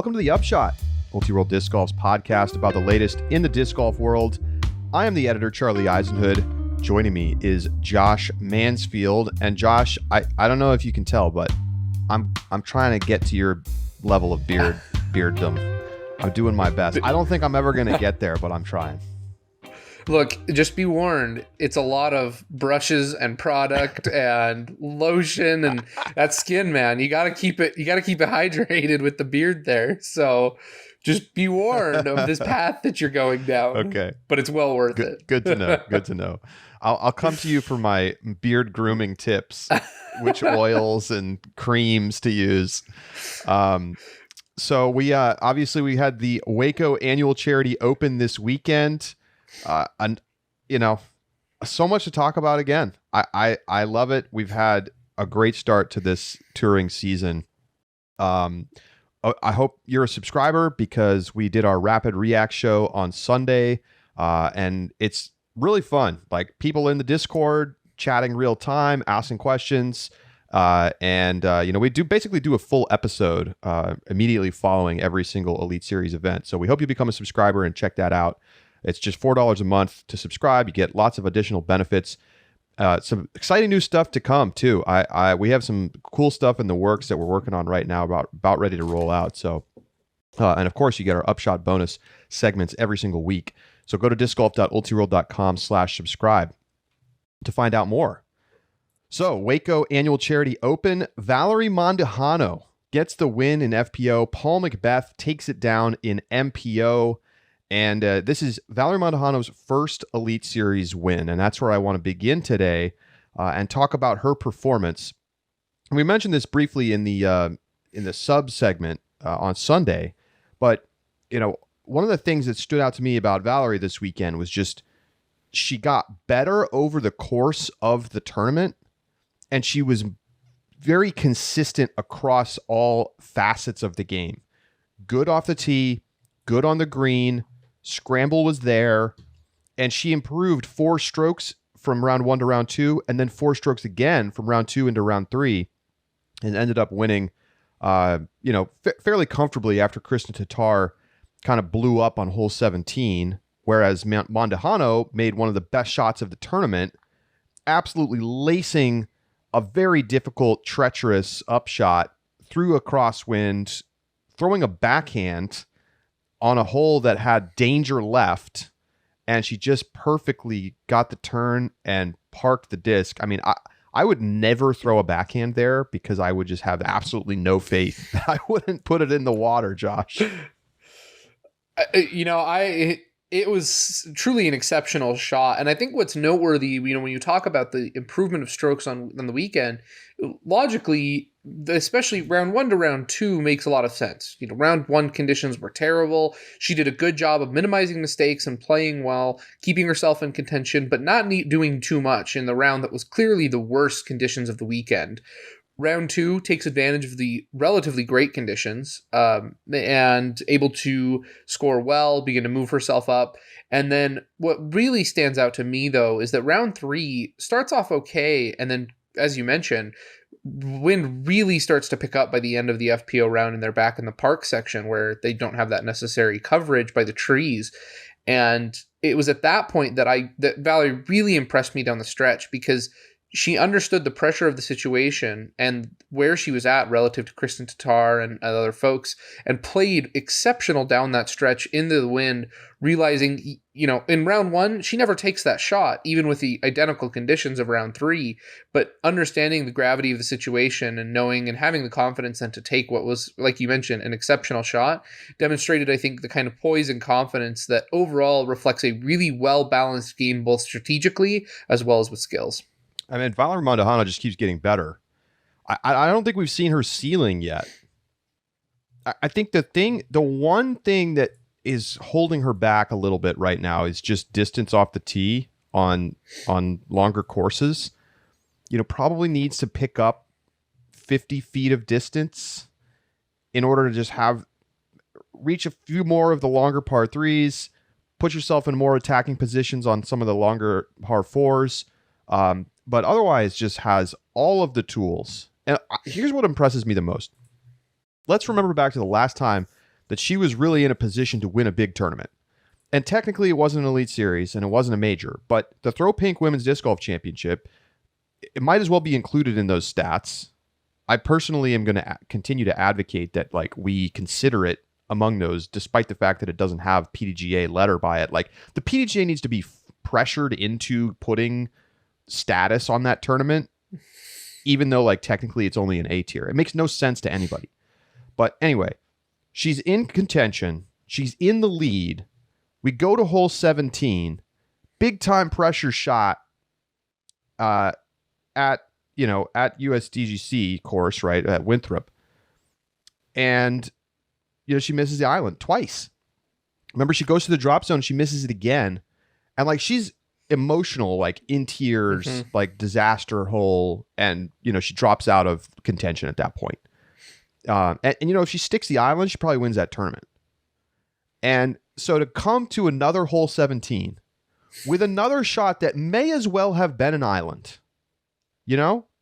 welcome to the Upshot, Multi-World Disc Golf's podcast about the latest in the disc golf world. I am the editor, Charlie Eisenhood. Joining me is Josh Mansfield. And Josh, I don't know if you can tell, but I'm trying to get to your level of bearddom. I'm doing my best. I don't think I'm ever going to get there, but I'm trying. Look, just be warned, it's a lot of brushes and product and lotion and that skin, man. You gotta keep it hydrated with the beard there. So just be warned of this path that you're going down. Okay. But it's well worth it. Good to know. Good to know. I'll come to you for my beard grooming tips, which oils and creams to use. So we obviously we had the Waco Annual Charity Open this weekend. And you know, so much to talk about again. I love it. We've had a great start to this touring season. I hope you're a subscriber because we did our rapid react show on Sunday, and it's really fun. Like people in the Discord chatting real time, asking questions, and we basically do a full episode immediately following every single Elite Series event. So we hope you become a subscriber and check that out. It's just $4 a month to subscribe. You get lots of additional benefits. Some exciting new stuff to come too. We have some cool stuff in the works that we're working on right now, about ready to roll out. So, and of course, you get our Upshot bonus segments every single week. So go to discgolf.ultiworld.com/subscribe to find out more. So Waco Annual Charity Open. Valerie Mandujano gets the win in FPO. Paul McBeth takes it down in MPO. And this is Valerie Mandujano's first Elite Series win, and that's where I want to begin today and talk about her performance. And we mentioned this briefly in the sub segment on Sunday, but one of the things that stood out to me about Valerie this weekend was just she got better over the course of the tournament, and she was very consistent across all facets of the game. Good off the tee, good on the green. Scramble was there, and she improved 4 strokes from round 1 to round 2, and then 4 strokes again from round 2 into round 3, and ended up winning, fairly comfortably after Kristen Tatar kind of blew up on hole 17, whereas Mandujano made one of the best shots of the tournament, absolutely lacing a very difficult, treacherous upshot through a crosswind, throwing a backhand on a hole that had danger left, and she just perfectly got the turn and parked the disc. I mean, I would never throw a backhand there because I would just have absolutely no faith that I wouldn't put it in the water, Josh. It was truly an exceptional shot. And I think what's noteworthy, when you talk about the improvement of strokes on the weekend, logically, especially round 1 to round 2 makes a lot of sense. Round 1 conditions were terrible. She did a good job of minimizing mistakes and playing well, keeping herself in contention, but not doing too much in the round that was clearly the worst conditions of the weekend. Round 2 takes advantage of the relatively great conditions and able to score well, begin to move herself up. And then what really stands out to me, though, is that round 3 starts off okay. And then, as you mentioned, wind really starts to pick up by the end of the FPO round, and they're back in the park section where they don't have that necessary coverage by the trees. And it was at that point that Valerie really impressed me down the stretch, because she understood the pressure of the situation and where she was at relative to Kristen Tatar and other folks, and played exceptional down that stretch into the wind, realizing, in round 1, she never takes that shot, even with the identical conditions of round 3, but understanding the gravity of the situation and knowing and having the confidence then to take what was, like you mentioned, an exceptional shot, demonstrated, I think, the kind of poise and confidence that overall reflects a really well-balanced game, both strategically as well as with skills. I mean, Valerie Mandujano just keeps getting better. I don't think we've seen her ceiling yet. I think the one thing that is holding her back a little bit right now is just distance off the tee on longer courses. Probably needs to pick up 50 feet of distance in order to just reach a few more of the longer par 3s, put yourself in more attacking positions on some of the longer par 4s. But otherwise just has all of the tools. And here's what impresses me the most. Let's remember back to the last time that she was really in a position to win a big tournament. And technically, it wasn't an Elite Series and it wasn't a major, but the Throw Pink Women's Disc Golf Championship, it might as well be included in those stats. I personally am going to continue to advocate that like we consider it among those, despite the fact that it doesn't have PDGA letter by it. Like the PDGA needs to be pressured into putting status on that tournament, even though like technically it's only an A tier. It makes no sense to anybody. But anyway, she's in contention. She's in the lead. We go to hole 17, big time pressure shot at USDGC course, right, at Winthrop. And, she misses the island twice. Remember, she goes to the drop zone, she misses it again. And, like, she's emotional, like, in tears, like, disaster hole. And, she drops out of contention at that point. And, if she sticks the island, she probably wins that tournament. And so to come to another hole 17 with another shot that may as well have been an island,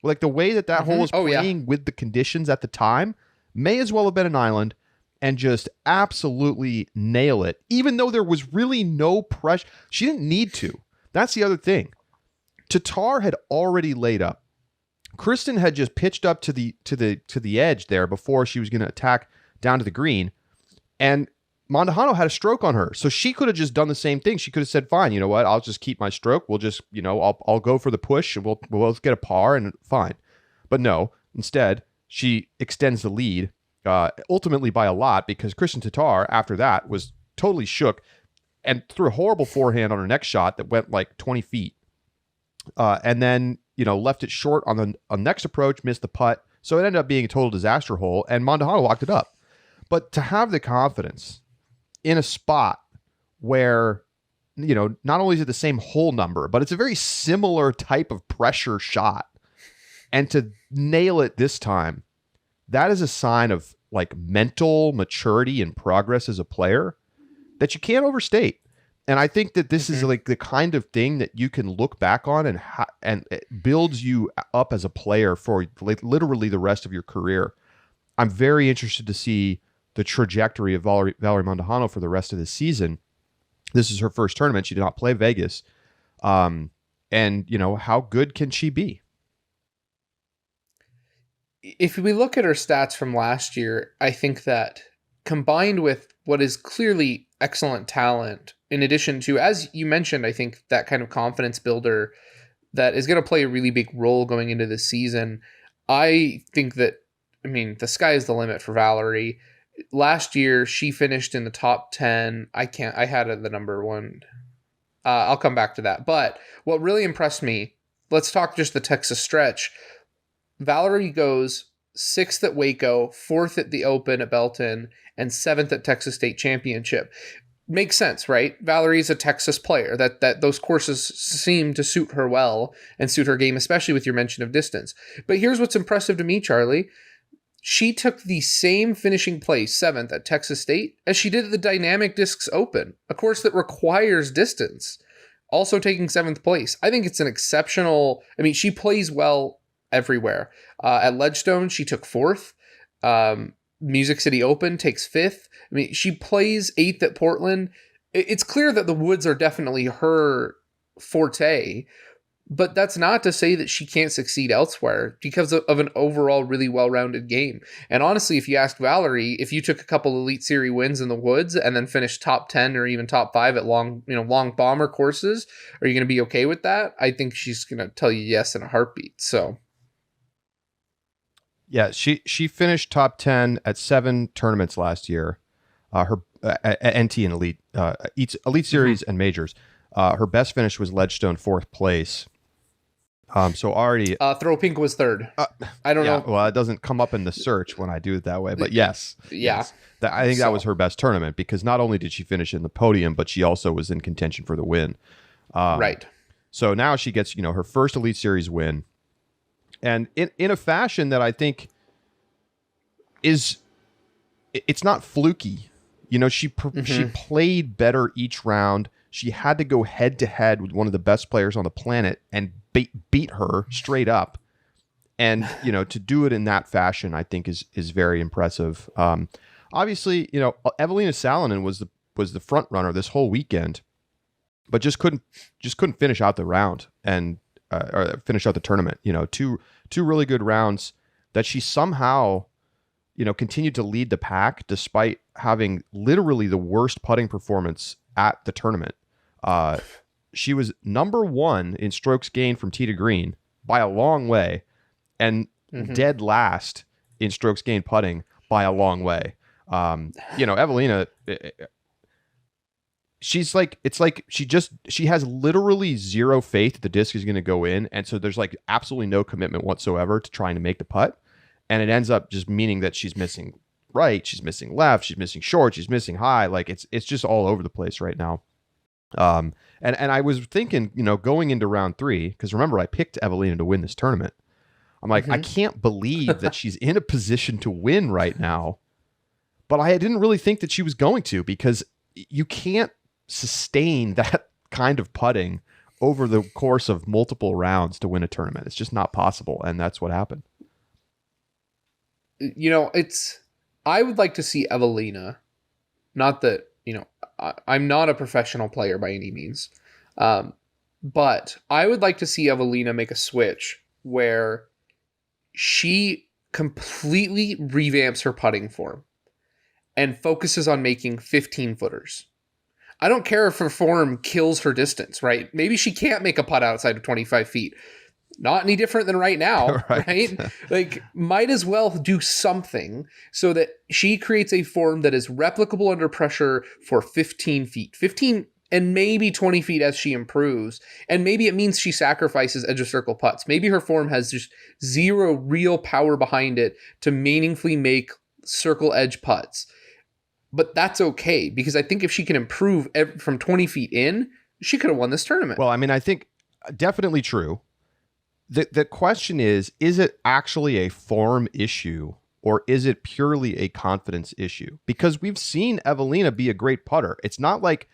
like the way that hole is playing with the conditions at the time, may as well have been an island, and just absolutely nail it, even though there was really no pressure. She didn't need to. That's the other thing. Tatar had already laid up. Kristen had just pitched up to the edge there before she was going to attack down to the green, and Mandujano had a stroke on her, so she could have just done the same thing. She could have said, "Fine, you know what? I'll just keep my stroke. We'll just, I'll go for the push, and we'll get a par, and fine." But no, instead she extends the lead, ultimately by a lot, because Kristen Tatar after that was totally shook and threw a horrible forehand on her next shot that went like 20 feet, and then left it short on the next approach, missed the putt, so it ended up being a total disaster hole, and Mandujano locked it up. But to have the confidence in a spot where, not only is it the same hole number, but it's a very similar type of pressure shot, and to nail it this time, that is a sign of like mental maturity and progress as a player that you can't overstate. And I think that this is like the kind of thing that you can look back on and it builds you up as a player for like literally the rest of your career. I'm very interested to see the trajectory of Valerie Mandujano for the rest of the season. This is her first tournament. She did not play Vegas. And, how good can she be? If we look at her stats from last year, I think that combined with what is clearly excellent talent, in addition to, as you mentioned, I think that kind of confidence builder that is going to play a really big role going into this season, I think that, the sky is the limit for Valerie. Last year, she finished in the top 10. I had the number one. I'll come back to that. But what really impressed me, let's talk just the Texas stretch. Valerie goes 6th at Waco, 4th at the Open at Belton, and 7th at Texas State Championship. Makes sense, right? Valerie's a Texas player. That those courses seem to suit her well and suit her game, especially with your mention of distance. But here's what's impressive to me, Charlie. She took the same finishing place, 7th at Texas State, as she did at the Dynamic Discs Open, a course that requires distance, also taking 7th place. I think it's an exceptional... she plays well everywhere. At Ledgestone, she took 4th. Music City Open takes 5th. She plays 8th at Portland. It's clear that the woods are definitely her forte, but that's not to say that she can't succeed elsewhere because of an overall really well-rounded game. And honestly, if you ask Valerie, if you took a couple Elite Series wins in the woods and then finished top 10 or even top 5 at long bomber courses, are you going to be okay with that? I think she's going to tell you yes in a heartbeat. So, yeah, she finished top 10 at 7 tournaments last year. Her NT and Elite Series and majors. Her best finish was Ledgestone 4th place. So already Throw Pink was 3rd. I don't know. Well, it doesn't come up in the search when I do it that way, but yes. Yeah. Yes. I think that was her best tournament because not only did she finish in the podium, but she also was in contention for the win. Right. So now she gets, her first Elite Series win. And in a fashion that I think it's not fluky. She played better each round. She had to go head to head with one of the best players on the planet and beat her straight up. And, to do it in that fashion, I think is very impressive. obviously, Evelina Salonen was the front runner this whole weekend, but just couldn't finish out the round and or finish out the tournament. Two really good rounds that she somehow continued to lead the pack despite having literally the worst putting performance at the tournament. She was number 1 in strokes gained from tee to green by a long way, and dead last in strokes gained putting by a long way. Evelina, she's like, it's like she has literally zero faith that the disc is going to go in, and so there's like absolutely no commitment whatsoever to trying to make the putt, and it ends up just meaning that she's missing right, she's missing left, she's missing short, she's missing high. Like it's just all over the place right now. And I was thinking, going into round 3, because remember I picked Evelina to win this tournament. I'm like, I can't believe that she's in a position to win right now. But I didn't really think that she was going to, because you can't sustain that kind of putting over the course of multiple rounds to win a tournament. It's just not possible. And that's what happened. I would like to see Evelina, not that, I'm not a professional player by any means. But I would like to see Evelina make a switch where she completely revamps her putting form and focuses on making 15 footers. I don't care if her form kills her distance, right? Maybe she can't make a putt outside of 25 feet. Not any different than right now, right? Like, might as well do something so that she creates a form that is replicable under pressure for 15 feet. 15 and maybe 20 feet as she improves. And maybe it means she sacrifices edge of circle putts. Maybe her form has just zero real power behind it to meaningfully make circle edge putts. But that's okay, because I think if she can improve from 20 feet in, she could have won this tournament. Well, I mean, I think definitely true. The question is it actually a form issue, or is it purely a confidence issue? Because we've seen Evelina be a great putter. It's not like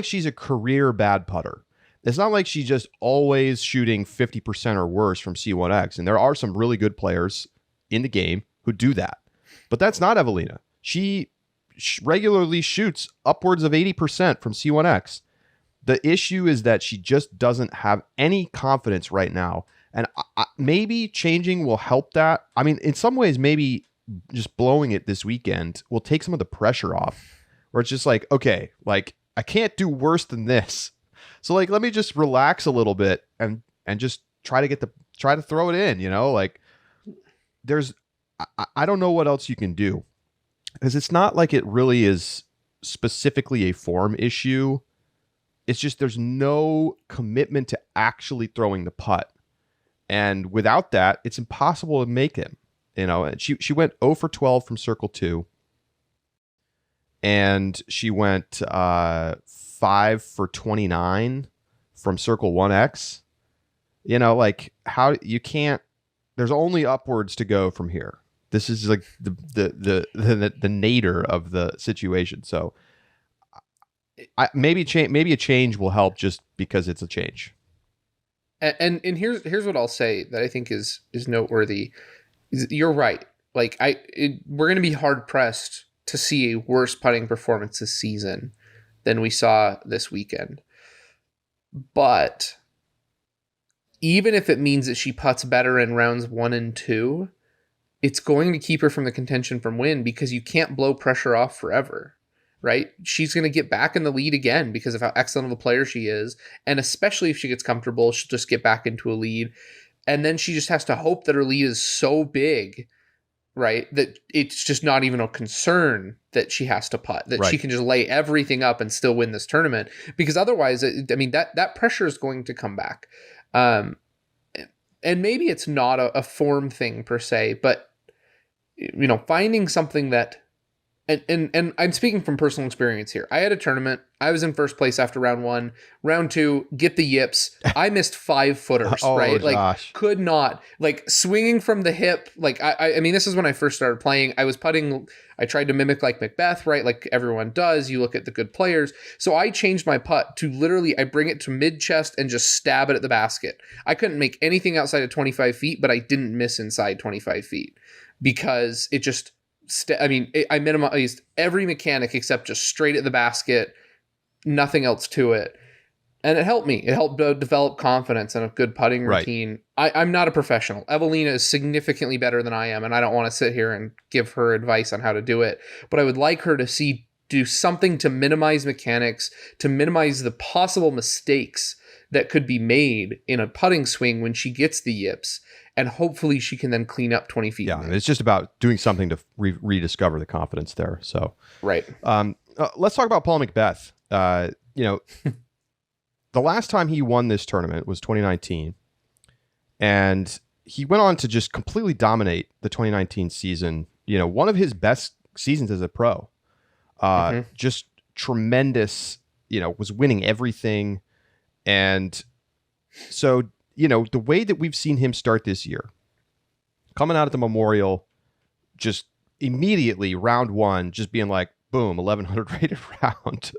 she's a career bad putter. It's not like she's just always shooting 50% or worse from C1X. And there are some really good players in the game who do that. But that's not Evelina. She regularly shoots upwards of 80% from C1X. The issue is that she just doesn't have any confidence right now. And maybe changing will help that. I mean, in some ways, maybe just blowing it this weekend will take some of the pressure off, where it's just like, okay, like I can't do worse than this. So like, let me just relax a little bit and just try to throw it in, like I don't know what else you can do, because it's not like it really is specifically a form issue. It's just there's no commitment to actually throwing the putt. And without that, it's impossible to make him. She went 0 for 12 from circle 2. And she went 5 for 29 from circle 1X. Like how you can't, there's only upwards to go from here. This is like the nadir of the situation. So maybe a change will help, just because it's a change. And here's what I'll say that I think is noteworthy. You're right. Like we're going to be hard pressed to see a worse putting performance this season than we saw this weekend. But even if it means that she putts better in rounds 1 and 2, it's going to keep her from the contention from win, because you can't blow pressure off forever. Right? She's going to get back in the lead again because of how excellent of a player she is. And especially if she gets comfortable, she'll just get back into a lead. And then she just has to hope that her lead is so big, right, that it's just not even a concern that she has to putt, that she can just lay everything up and still win this tournament. Because otherwise, I mean, that pressure is going to come back. And maybe it's not a form thing per se, but, finding something that, And I'm speaking from personal experience here. I had a tournament. I was in first place after round 1. Round 2, get the yips. I missed 5 footers, right? Like, gosh. Could not. Like, swinging from the hip. Like, I mean, this is when I first started playing. I was putting. I tried to mimic like McBeth, right? Like everyone does. You look at the good players. So I changed my putt to literally, I bring it to mid-chest and just stab it at the basket. I couldn't make anything outside of 25 feet, but I didn't miss inside 25 feet because it just I minimized every mechanic except just straight at the basket, nothing else to it. And it helped me. It helped develop confidence and a good putting routine. Right. I'm not a professional. Evelina is significantly better than I am, and I don't want to sit here and give her advice on how to do it. But I would like her to do something to minimize mechanics, to minimize the possible mistakes that could be made in a putting swing when she gets the yips. And hopefully she can then clean up 20 feet. Yeah, it's just about doing something to rediscover the confidence there. So right. Let's talk about Paul McBeth. The last time he won this tournament was 2019, and he went on to just completely dominate the 2019 season. One of his best seasons as a pro. Just tremendous. Was winning everything, and so. The way that we've seen him start this year, coming out at the Memorial, just immediately round one, just being like, boom, 1100 rated round.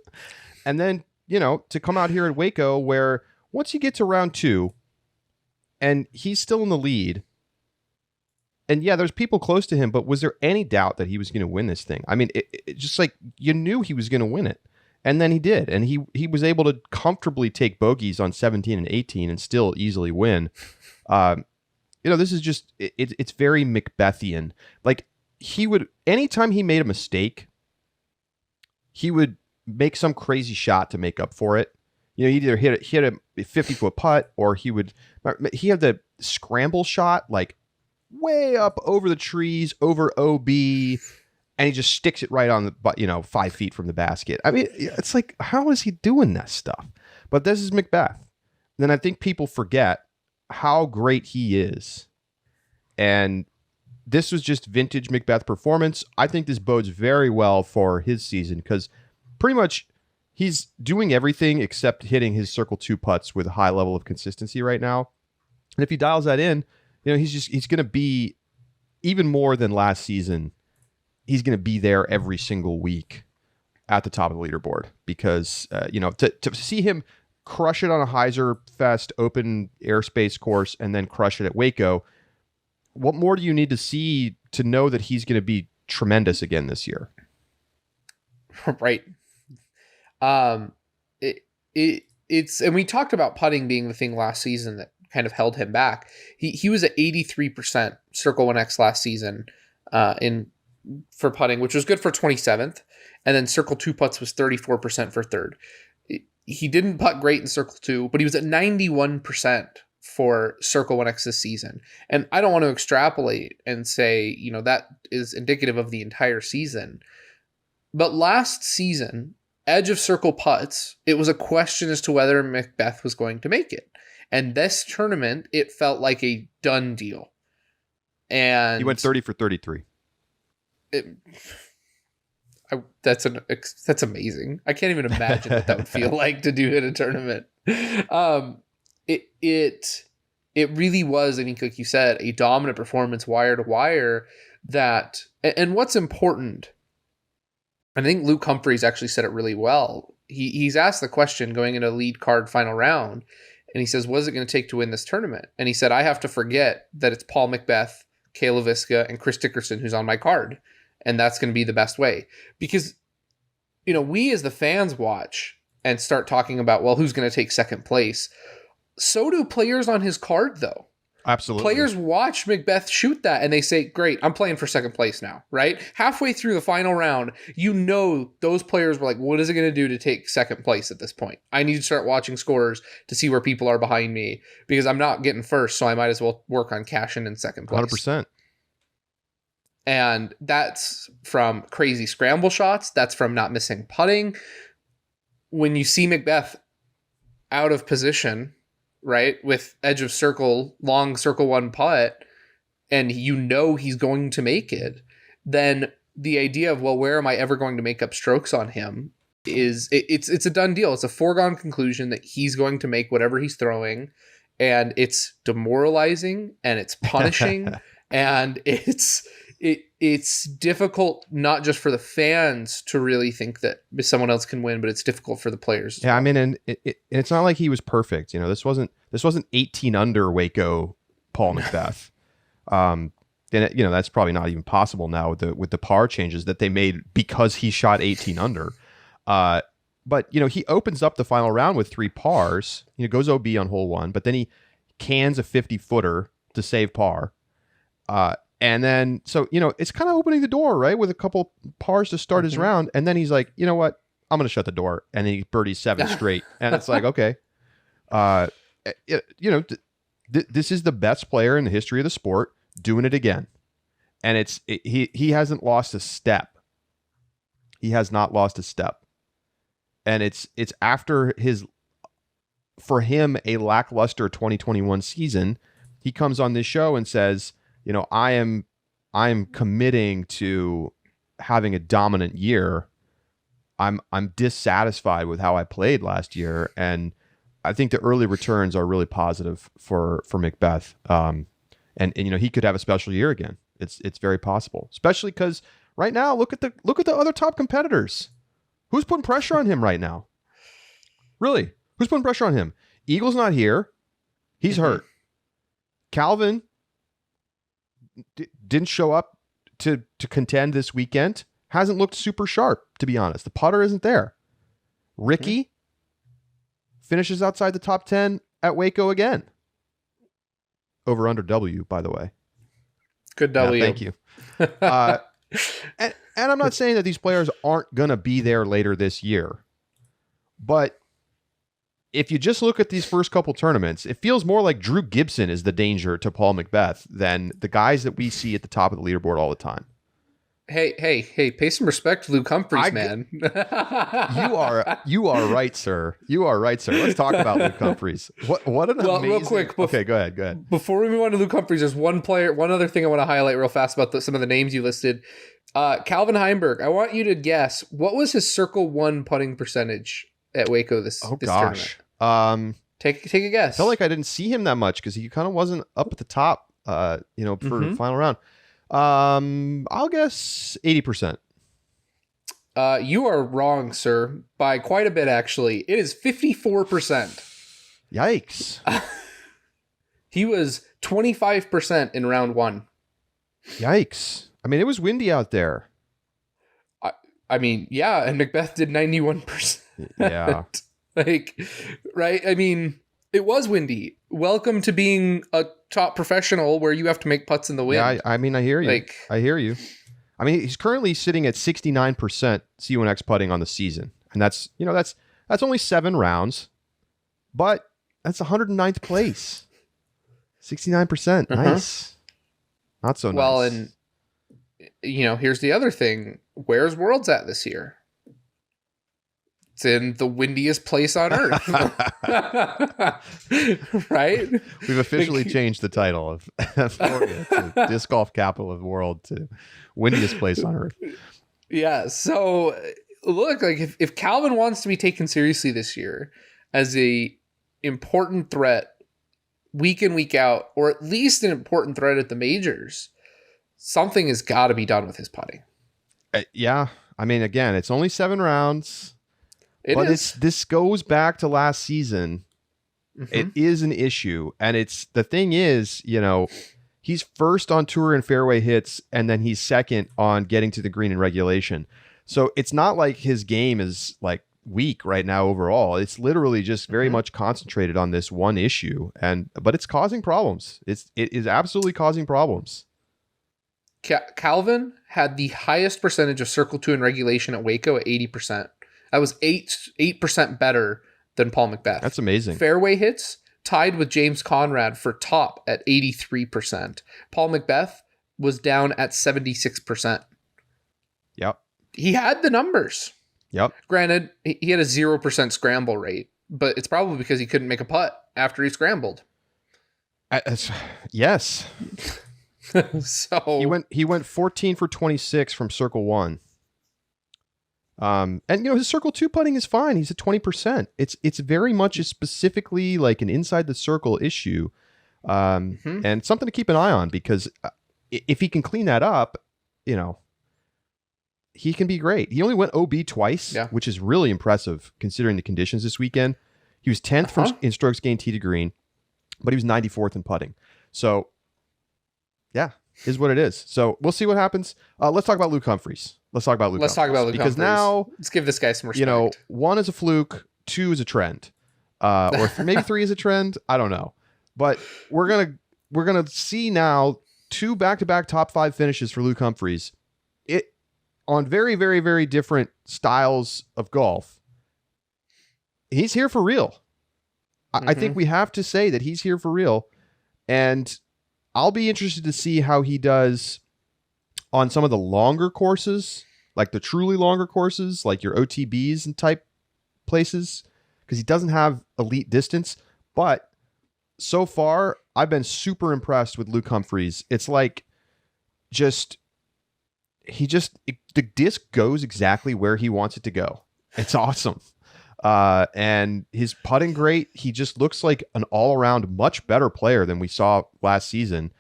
And then, to come out here at Waco where once you get to round two and he's still in the lead, and yeah, there's people close to him, but was there any doubt that he was going to win this thing? I mean, it just like you knew he was going to win it. And then he did. And he was able to comfortably take bogeys on 17 and 18 and still easily win. This is just, it's very McBethian. Like anytime he made a mistake, he would make some crazy shot to make up for it. He'd either hit a 50-foot putt, or he had the scramble shot, like way up over the trees, over OB, and he just sticks it right on the, 5 feet from the basket. I mean, it's like, how is he doing that stuff? But this is McBeth. Then I think people forget how great he is. And this was just vintage McBeth performance. I think this bodes very well for his season because pretty much he's doing everything except hitting his circle two putts with a high level of consistency right now. And if he dials that in, he's going to be even more than last season. He's going to be there every single week at the top of the leaderboard because, to see him crush it on a Heiser Fest open airspace course and then crush it at Waco, what more do you need to see to know that he's going to be tremendous again this year? Right. It's, and we talked about putting being the thing last season that kind of held him back. He was at 83% Circle 1X last season, for putting, which was good for 27th. And then Circle 2 putts was 34% for third. He didn't putt great in Circle 2, but he was at 91% for Circle 1X this season. And I don't want to extrapolate and say, that is indicative of the entire season. But last season, edge of circle putts, it was a question as to whether McBeth was going to make it. And this tournament, it felt like a done deal. And he went 30 for 33. That's amazing. I can't even imagine what that would feel like to do in a tournament. It really was, I think, like you said, a dominant performance wire to wire. And what's important, I think Luke Humphries actually said it really well. He's asked the question going into the lead card final round, and he says, "What is it going to take to win this tournament?" And he said, "I have to forget that it's Paul McBeth, Kayla Viska, and Chris Dickerson who's on my card. And that's going to be the best way." Because, we as the fans watch and start talking about, well, who's going to take second place? So do players on his card, though. Absolutely. Players watch McBeth shoot that and they say, great, I'm playing for second place now, right? Halfway through the final round, those players were like, what is it going to do to take second place at this point? I need to start watching scores to see where people are behind me because I'm not getting first, so I might as well work on cashing in second place. 100%. And that's from crazy scramble shots. That's from not missing putting. When you see McBeth out of position, right, with edge of circle, long circle one putt, and he's going to make it, then the idea of, well, where am I ever going to make up strokes on him it's a done deal. It's a foregone conclusion that he's going to make whatever he's throwing, and it's demoralizing and it's punishing and it's difficult not just for the fans to really think that someone else can win, but it's difficult for the players. Yeah, well. I mean, and it's not like he was perfect. This wasn't 18 under Waco Paul McBeth. And that's probably not even possible now with the par changes that they made because he shot 18 under. But he opens up the final round with 3 pars. Goes OB on hole 1, but then he cans a 50-footer to save par. And then it's kind of opening the door, right, with a couple pars to start his round, and then he's like, you know what, I'm going to shut the door, and then he birdies 7 straight, and it's like, okay, this is the best player in the history of the sport doing it again, and he hasn't lost a step. He has not lost a step. And it's after for him, a lackluster 2021 season. He comes on this show and says, I am committing to having a dominant year. I'm dissatisfied with how I played last year, and I think the early returns are really positive for McBeth. And he could have a special year again. It's very possible, especially because right now look at the other top competitors. Who's putting pressure on him right now? Really? Who's putting pressure on him? Eagle's not here. He's hurt. Calvin didn't show up to contend this weekend. Hasn't looked super sharp, to be honest. The putter isn't there. Ricky finishes outside the top 10 at Waco again. Over under W, by the way. Good W. Yeah, thank you. And I'm not saying that these players aren't going to be there later this year. But if you just look at these first couple tournaments, it feels more like Drew Gibson is the danger to Paul McBeth than the guys that we see at the top of the leaderboard all the time. Hey, pay some respect to Luke Humphries, man. You are right, sir. You are right, sir. Let's talk about Luke Humphries. What an amazing... Real quick. Okay, go ahead. Before we move on to Luke Humphries, there's one other thing I want to highlight real fast about some of the names you listed. Calvin Heimberg, I want you to guess, what was his Circle 1 putting percentage at Waco this tournament? Take a guess. I felt like I didn't see him that much because he kind of wasn't up at the top, for the final round. I'll guess 80%. You are wrong, sir, by quite a bit, actually. It is 54%. Yikes. He was 25% in round 1. Yikes. I mean, it was windy out there. I mean, yeah, and McBeth did 91%. Yeah. Right? I mean, it was windy. Welcome to being a top professional where you have to make putts in the wind. Yeah, I mean, I hear you. I hear you. I mean, he's currently sitting at 69% C1X putting on the season. And that's only 7 rounds, but that's 109th place. 69%. Nice. Not so nice. Well, and here's the other thing. Where's Worlds at this year? It's in the windiest place on earth. Right? We've officially changed the title of to Disc Golf Capital of the World to windiest place on earth. Yeah. So look, like if Calvin wants to be taken seriously this year as a important threat week in, week out, or at least an important threat at the majors, something has got to be done with his putting. Yeah. I mean, again, it's only 7 rounds. This goes back to last season. It is an issue. And the thing is, he's first on tour in fairway hits, and then he's second on getting to the green in regulation. So it's not like his game is like weak right now overall. It's literally just very much concentrated on this one issue. But it's causing problems. It is absolutely causing problems. Calvin had the highest percentage of Circle 2 in regulation at Waco at 80%. That was 8% better than Paul McBeth. That's amazing. Fairway hits tied with James Conrad for top at 83%. Paul McBeth was down at 76%. Yep. He had the numbers. Yep. Granted, he had a 0% scramble rate, but it's probably because he couldn't make a putt after he scrambled. Yes. So he went 14 for 26 from Circle 1. And his Circle 2 putting is fine. He's at 20%. It's very much specifically like an inside the circle issue, and something to keep an eye on, because if he can clean that up, he can be great. He only went OB twice, which is really impressive considering the conditions this weekend. He was 10th in strokes gained tee to green, but he was 94th in putting. So, yeah, is what it is. So we'll see what happens. Let's talk about Luke Humphries. Let's talk about Luke because now let's give this guy some respect. 1 is a fluke, 2 is a trend, or maybe 3 is a trend. I don't know, but we're gonna see now 2 back-to-back top 5 finishes for Luke Humphries. It on very, very, very different styles of golf. He's here for real. I think we have to say that he's here for real, and I'll be interested to see how he does on some of the longer courses, like the truly longer courses, like your OTBs and type places, because he doesn't have elite distance. But so far, I've been super impressed with Luke Humphries. It's like the disc goes exactly where he wants it to go. It's awesome. And his putting great. He just looks like an all-around much better player than we saw last season.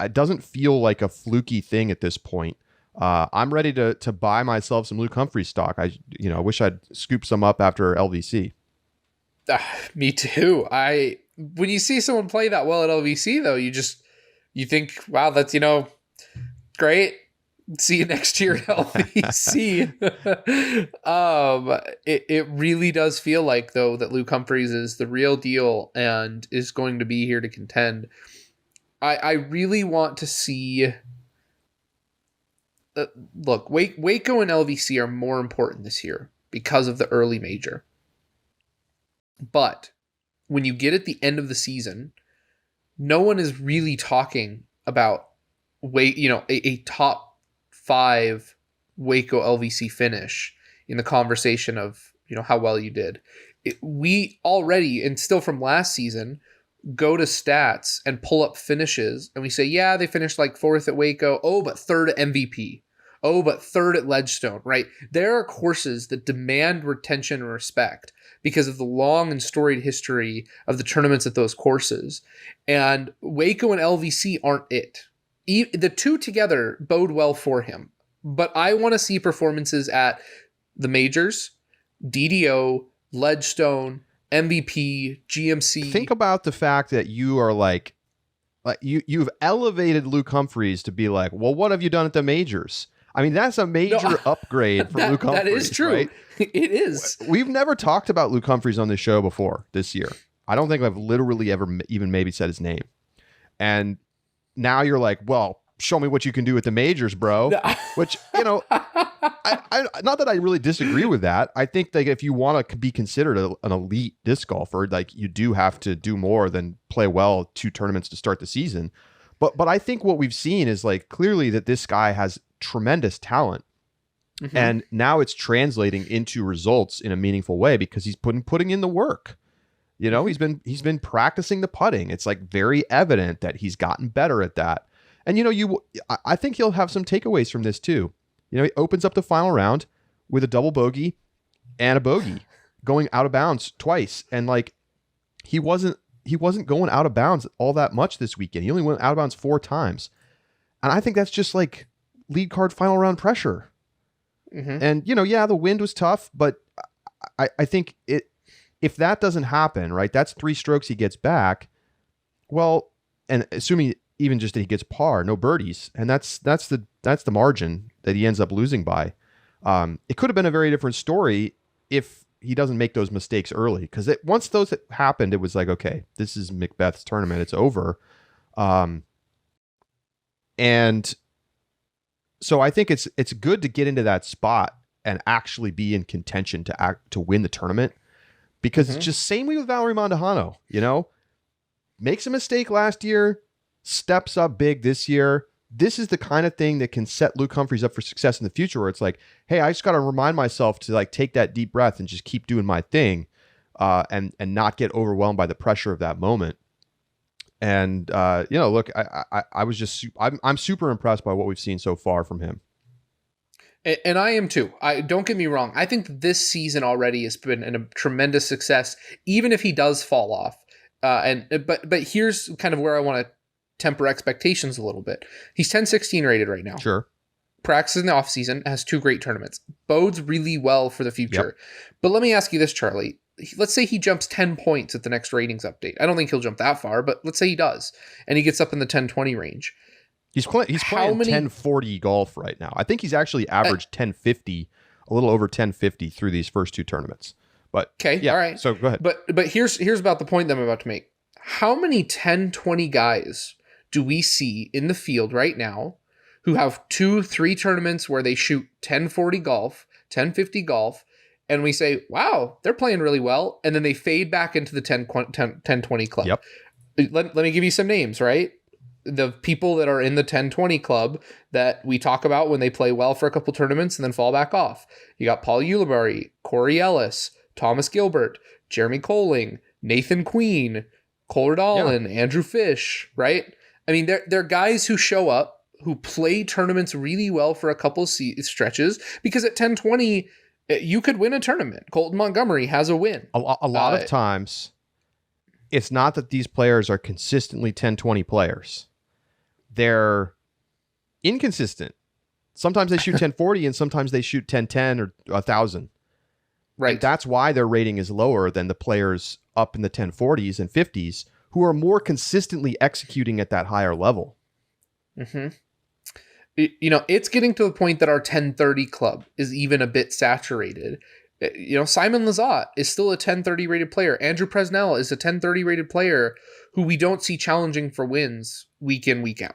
It doesn't feel like a fluky thing at this point. I'm ready to buy myself some Luke Humphries stock. I wish I'd scooped some up after LVC. Me too. When you see someone play that well at LVC, though, you think, wow, that's great. See you next year at LVC. It really does feel like, though, that Luke Humphries is the real deal and is going to be here to contend. I really want to see. Look, Waco and LVC are more important this year because of the early major. But when you get at the end of the season, no one is really talking about a top 5 Waco LVC finish in the conversation of how well you did. We already, and still from last season, go to stats and pull up finishes, and we say, yeah, they finished like 4th at Waco. Oh, but 3rd at MVP. Oh, but 3rd at Ledgestone, right? There are courses that demand retention and respect because of the long and storied history of the tournaments at those courses. And Waco and LVC aren't it. The two together bode well for him. But I want to see performances at the majors, DDO, Ledgestone, MVP, GMC. Think about the fact that you are like you've elevated Luke Humphries to be like, well, what have you done at the majors? I mean, that's a major upgrade for Luke Humphries. That is true. Right? It is. We've never talked about Luke Humphries on this show before this year. I don't think I've literally ever even maybe said his name. And now you're like, well, show me what you can do at the majors, bro. No. Which, I not that I really disagree with that. I think that if you want to be considered an elite disc golfer, like you do have to do more than play well 2 tournaments to start the season. But I think what we've seen is like clearly that this guy has tremendous talent. Mm-hmm. And now it's translating into results in a meaningful way because he's putting in the work. He's been practicing the putting. It's like very evident that he's gotten better at that. And I think he'll have some takeaways from this too. He opens up the final round with a double bogey and a bogey going out of bounds twice. And like he wasn't going out of bounds all that much this weekend. He only went out of bounds 4 times. And I think that's just like lead card final round pressure. Mm-hmm. And the wind was tough, but I think if that doesn't happen, right, that's 3 strokes he gets back. Well, and assuming even just that he gets par, no birdies, and that's the margin that he ends up losing by. It could have been a very different story if he doesn't make those mistakes early, because once those happened, it was like, okay, this is McBeth's tournament, it's over. And so I think it's good to get into that spot and actually be in contention to win the tournament, because it's just same way with Valerie Mandujano. Makes a mistake last year, steps up big this year. This is the kind of thing that can set Luke Humphries up for success in the future, where it's like, hey, I just got to remind myself to like take that deep breath and just keep doing my thing, and not get overwhelmed by the pressure of that moment. And look, I'm super impressed by what we've seen so far from him. And I am too. Don't get me wrong. I think this season already has been a tremendous success, even if he does fall off. But here's kind of where I want to temper expectations a little bit. He's 10-16 rated right now. Sure. Practices in the offseason, has 2 great tournaments. Bodes really well for the future. Yep. But let me ask you this, Charlie. Let's say he jumps 10 points at the next ratings update. I don't think he'll jump that far, but let's say he does. And he gets up in the 10-20 range. He's playing 1040 golf right now. I think he's actually averaged 1050, a little over 1050 through these first two tournaments. But okay, yeah, all right. So go ahead. But here's about the point that I'm about to make. How many 10-20 guys do we see in the field right now who have 2-3 tournaments where they shoot 1040 golf, 1050 golf, and we say, wow, they're playing really well, and then they fade back into the 1020 club? Yep. Let me give you some names, right? The people that are in the 1020 club that we talk about when they play well for a couple tournaments and then fall back off. You got Paul Ulibarri, Corey Ellis, Thomas Gilbert, Jeremy Coling, Nathan Queen, Kohler Dolan, Andrew Fish, right? I mean, they're guys who show up, who play tournaments really well for a couple stretches, because at 1020, you could win a tournament. Colton Montgomery has a win. A lot of times, it's not that these players are consistently 1020 players. They're inconsistent. Sometimes they shoot 1040 and sometimes they shoot 1010 or 1000. Right. And that's why their rating is lower than the players up in the 1040s and 50s who are more consistently executing at that higher level. Mm-hmm. It's getting to the point that our 1030 club is even a bit saturated. Simon Lizotte is still a 1030 rated player. Andrew Presnell is a 1030 rated player who we don't see challenging for wins week in, week out.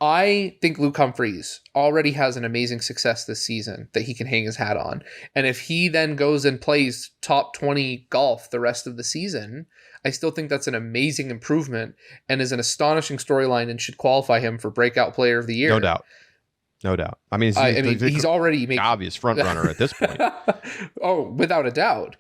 I think Luke Humphries already has an amazing success this season that he can hang his hat on. And if he then goes and plays top 20 golf the rest of the season, I still think that's an amazing improvement and is an astonishing storyline and should qualify him for Breakout Player of the Year. No doubt. I mean, he's already making obvious front runner at this point. Oh, without a doubt.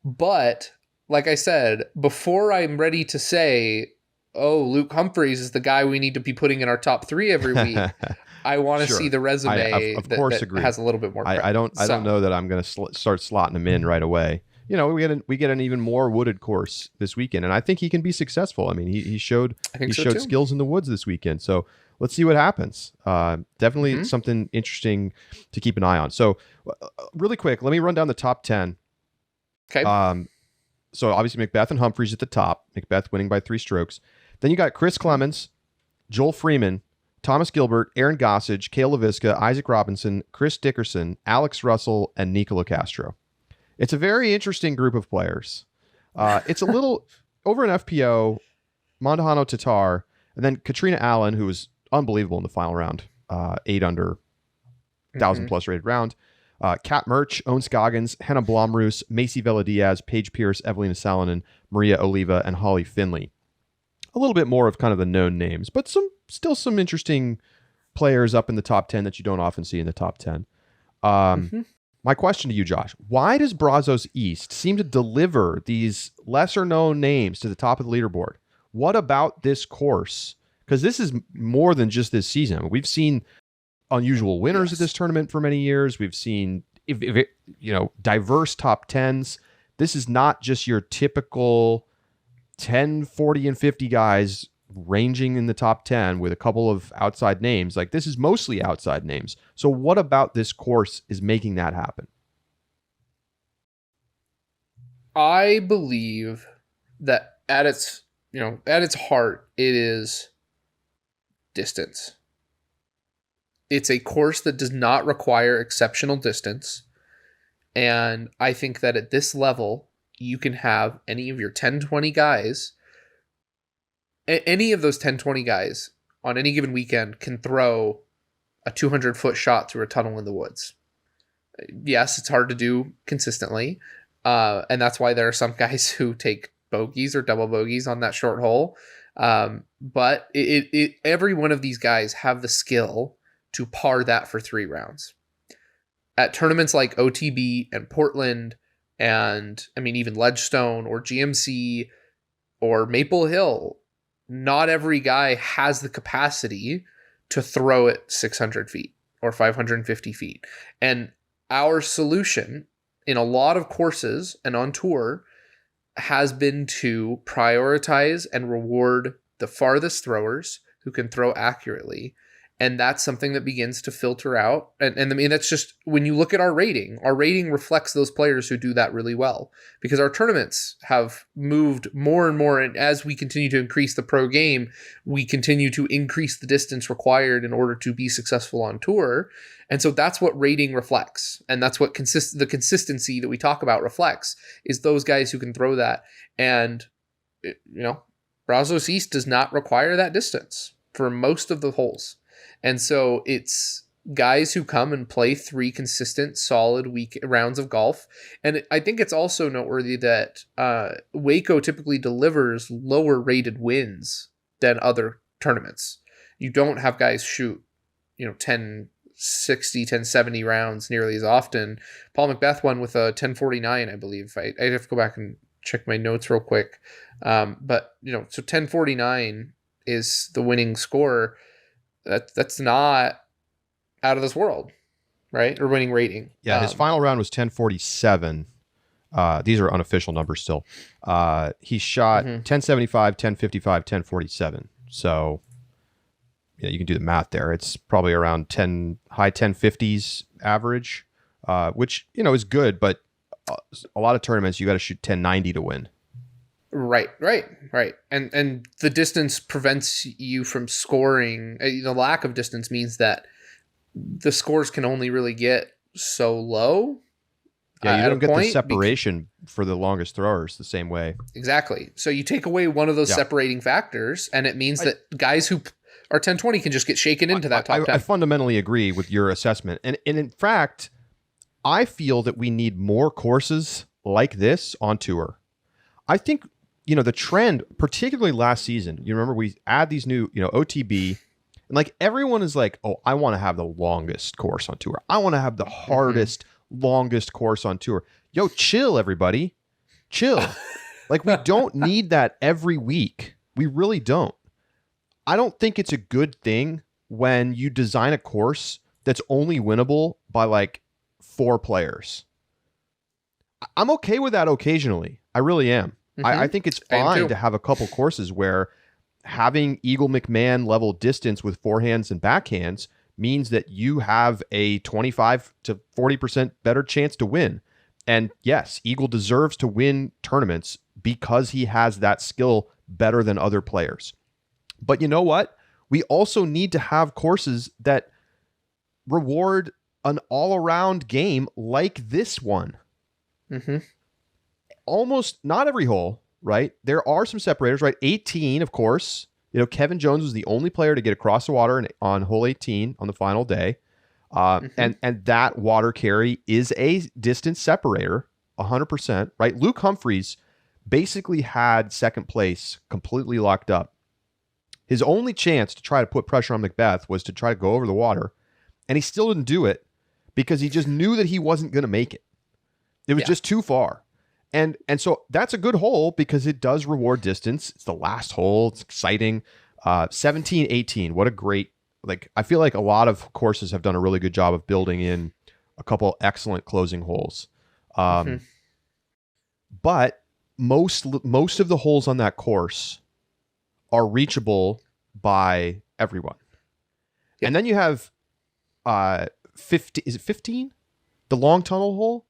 But like I said, before I'm ready to say, oh, Luke Humphries is the guy we need to be putting in our top 3 every week, I want to see the resume that has a little bit more. I don't know that I'm going to start slotting him in right away. We get an even more wooded course this weekend, and I think he can be successful. I mean, he showed skills in the woods this weekend. So let's see what happens. Definitely something interesting to keep an eye on. So really quick, let me run down the top 10. Okay. So obviously McBeth and Humphries at the top. McBeth winning by 3 strokes. Then you got Chris Clemens, Joel Freeman, Thomas Gilbert, Aaron Gossage, Cale LaVisca, Isaac Robinson, Chris Dickerson, Alex Russell, and Nicola Castro. It's a very interesting group of players. It's a little over in FPO, Mandujano Tatar, and then Katrina Allen, who was unbelievable in the final round, 8 under, 1,000 plus rated round. Kat Murch, Owen Scoggins, Hannah Blomroos, Macy Vela Diaz, Paige Pierce, Evelina Salonen, Maria Oliva, and Holly Finley. A little bit more of kind of the known names, but still some interesting players up in the top 10 that you don't often see in the top 10. My question to you, Josh, why does Brazos East seem to deliver these lesser known names to the top of the leaderboard? What about this course? Because this is more than just this season. We've seen unusual winners at this tournament for many years. We've seen diverse top 10s. This is not just your typical 10, 40, and 50 guys ranging in the top 10 with a couple of outside names. Like, this is mostly outside names. So what about this course is making that happen? I believe that at its heart, it is distance. It's a course that does not require exceptional distance. And I think that at this level, you can have any of your 10-20 guys, any of those 10-20 guys on any given weekend can throw a 200-foot shot through a tunnel in the woods. Yes, it's hard to do consistently. And that's why there are some guys who take bogeys or double bogeys on that short hole. But every one of these guys have the skill to par that for 3 rounds. At tournaments like OTB and Portland, and even Ledgestone or GMC or Maple Hill, not every guy has the capacity to throw it 600 feet or 550 feet. And our solution in a lot of courses and on tour has been to prioritize and reward the farthest throwers who can throw accurately, And that's something that begins to filter out. And I mean, that's just when you look at our rating reflects those players who do that really well, because our tournaments have moved more and more. And as we continue to increase the pro game, we continue to increase the distance required in order to be successful on tour. And so that's what rating reflects. And that's what the consistency that we talk about reflects, is those guys who can throw that. And, Brazos East does not require that distance for most of the holes. And so it's guys who come and play 3 consistent, solid rounds of golf. And I think it's also noteworthy that Waco typically delivers lower rated wins than other tournaments. You don't have guys shoot, 1060, 1070 rounds nearly as often. Paul McBeth won with a 1049, I believe. I'd have to go back and check my notes real quick. But, so 1049 is the winning score. That's not out of this world, right? Or winning rating. Yeah, his final round was 1047. These are unofficial numbers still. He shot 1075, 1055, 1047. So, you can do the math there. It's probably around high 1050s average, which, is good, but a lot of tournaments you got to shoot 1090 to win. Right. And the distance prevents you from scoring. The lack of distance means that the scores can only really get so low. Yeah, you don't get the separation for the longest throwers the same way. Exactly. So you take away one of those separating factors, and it means that guys who are 1020 can just get shaken into that top 10. I fundamentally agree with your assessment. And in fact, I feel that we need more courses like this on tour. I think the trend, particularly last season, you remember we add these new, OTB, and like everyone is like, oh, I want to have the longest course on tour. I want to have the hardest, longest course on tour. Yo, chill, everybody. Chill. Like, we don't need that every week. We really don't. I don't think it's a good thing when you design a course that's only winnable by like 4 players. I'm okay with that occasionally. I really am. I think it's fine to have a couple courses where having Eagle McMahon level distance with forehands and backhands means that you have a 25 to 40% better chance to win. And yes, Eagle deserves to win tournaments because he has that skill better than other players. But you know what? We also need to have courses that reward an all-around game like this one. Almost not every hole, right? There are some separators, right? 18, of course. Kevin Jones was the only player to get across the water on hole 18 on the final day. And that water carry is a distance separator, 100%, right? Luke Humphries basically had second place completely locked up. His only chance to try to put pressure on McBeth was to try to go over the water, and he still didn't do it because he just knew that he wasn't going to make it. It was just too far. And so that's a good hole because it does reward distance. It's the last hole. It's exciting. 17, 18. What a great, I feel like a lot of courses have done a really good job of building in a couple excellent closing holes. But most of the holes on that course are reachable by everyone. And then you have 50, is it 15? The long tunnel hole?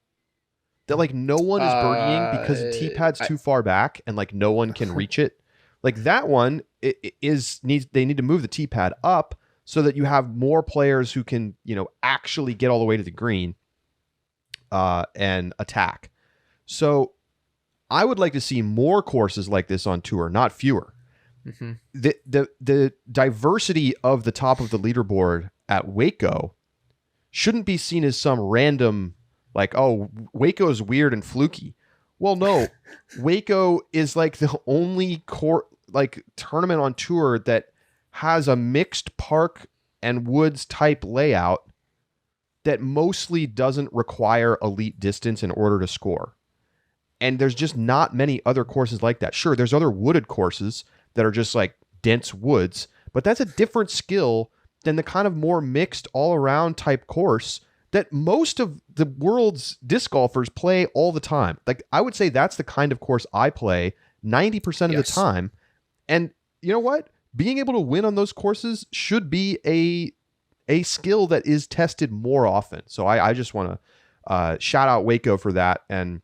That no one is birdieing because the tee pad's too far back and no one can reach it. That one they need to move the tee pad up so that you have more players who can, actually get all the way to the green and attack. So I would like to see more courses like this on tour, not fewer. The diversity of the top of the leaderboard at Waco shouldn't be seen as some random Waco is weird and fluky. Well, no, Waco is the only tournament on tour that has a mixed park and woods type layout that mostly doesn't require elite distance in order to score. And there's just not many other courses like that. Sure, there's other wooded courses that are just dense woods, but that's a different skill than the kind of more mixed all around type course that most of the world's disc golfers play all the time. I would say that's the kind of course I play 90% of the time. And you know what? Being able to win on those courses should be a skill that is tested more often. So I just want to shout out Waco for that. And,